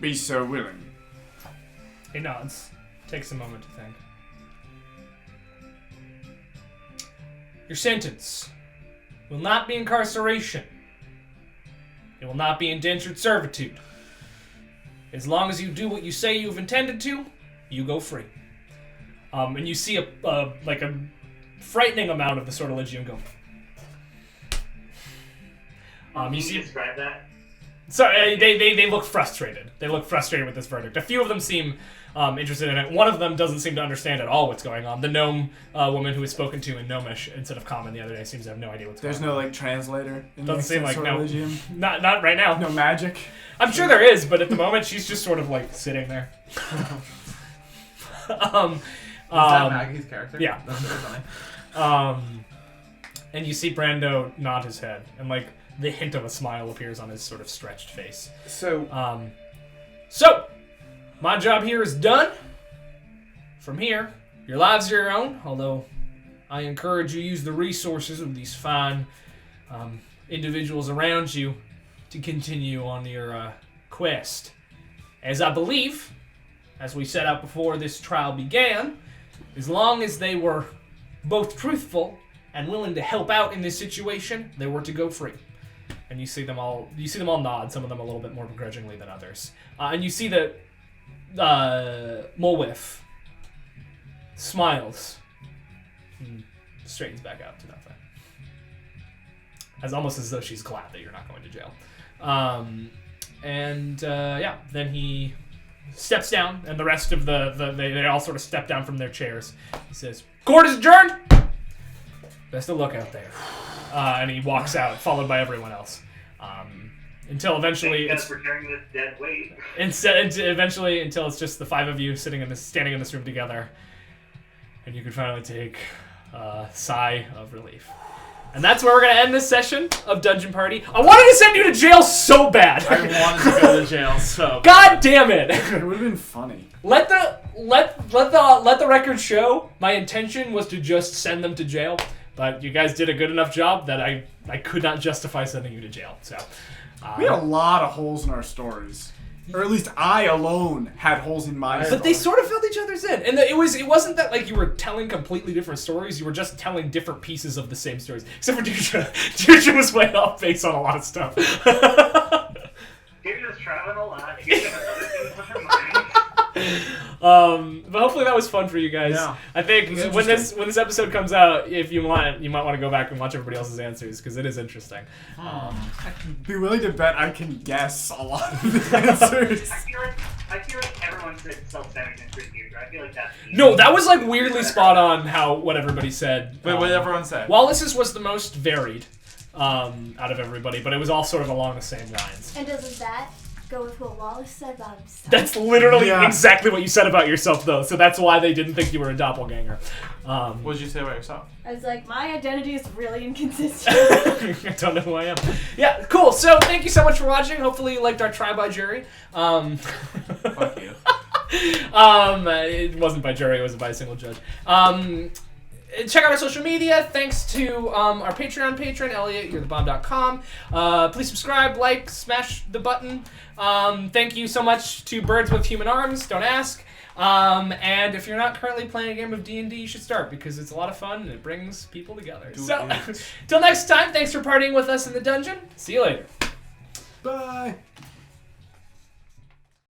be so willing. He nods. Takes a moment to think. Your sentence will not be incarceration. It will not be indentured servitude. As long as you do what you say you've intended to, you go free. And you see a frightening amount of the Sortilegium go. Can you describe that? Sorry, they look frustrated. They look frustrated with this verdict. A few of them seem interested in it. One of them doesn't seem to understand at all what's going on. The gnome woman who was spoken to in Gnomish instead of Common the other day seems to have no idea what's There's going on. no, translator in Doesn't seem like, no. Sortilegium? Not right now. No magic? I'm sure there is, but at the moment she's just sort of sitting there. Is that Maggie's character? Yeah. That's really funny. And you see Brando nod his head, and the hint of a smile appears on his sort of stretched face. So, So, my job here is done. From here, your lives are your own, although I encourage you to use the resources of these fine individuals around you to continue on your quest. As I believe, as we set out before this trial began, as long as they were both truthful and willing to help out in this situation, they were to go free. And you see them all nod, some of them a little bit more begrudgingly than others. And you see that Molwith smiles and straightens back out to nothing. Almost as though she's glad that you're not going to jail. Then he steps down, and the rest of they all sort of step down from their chairs. He says, "Court is adjourned! Best of luck out there." And he walks out, followed by everyone else. Until eventually it's for carrying this dead weight. Until it's just the five of you standing in this room together, and you can finally take a sigh of relief. And that's where we're gonna end this session of Dungeon Party. I wanted to send you to jail so bad. I wanted to go to jail so God damn it! It would have been funny. Let the record show. My intention was to just send them to jail, but you guys did a good enough job that I could not justify sending you to jail. So We had a lot of holes in our stories. Or at least I alone had holes in my story. But they sort of filled each other's in. And it wasn't that you were telling completely different stories, you were just telling different pieces of the same stories. Except for Deirdre. Deirdre was way off base on a lot of stuff. Deirdre's traveling a lot. She's got other things on her mind. But hopefully that was fun for you guys. Yeah. I think It was when this episode comes out, if you want, you might want to go back and watch everybody else's answers because it is interesting. Be willing to bet I can guess a lot of the answers. I feel like everyone said self-centered and free future. I feel like that's No, that was like weirdly spot on how what everybody said. Wait, what did everyone say? Wallace's was the most varied out of everybody, but it was all sort of along the same lines. And doesn't that go with what Wallace said about himself? That's literally Yeah. exactly what you said about yourself, though. So that's why they didn't think you were a doppelganger. What did you say about yourself? I was like, my identity is really inconsistent. I don't know who I am. Yeah, cool. So thank you so much for watching. Hopefully you liked our try by jury. Fuck you. It wasn't by jury. It was by a single judge. Check out our social media. Thanks to our Patreon patron, Elliot, you'rethebomb.com. Please subscribe, like, smash the button. Thank you so much to Birds with Human Arms. Don't ask. And if you're not currently playing a game of D&D, you should start because it's a lot of fun and it brings people together. So, till next time, thanks for partying with us in the dungeon. See you later. Bye.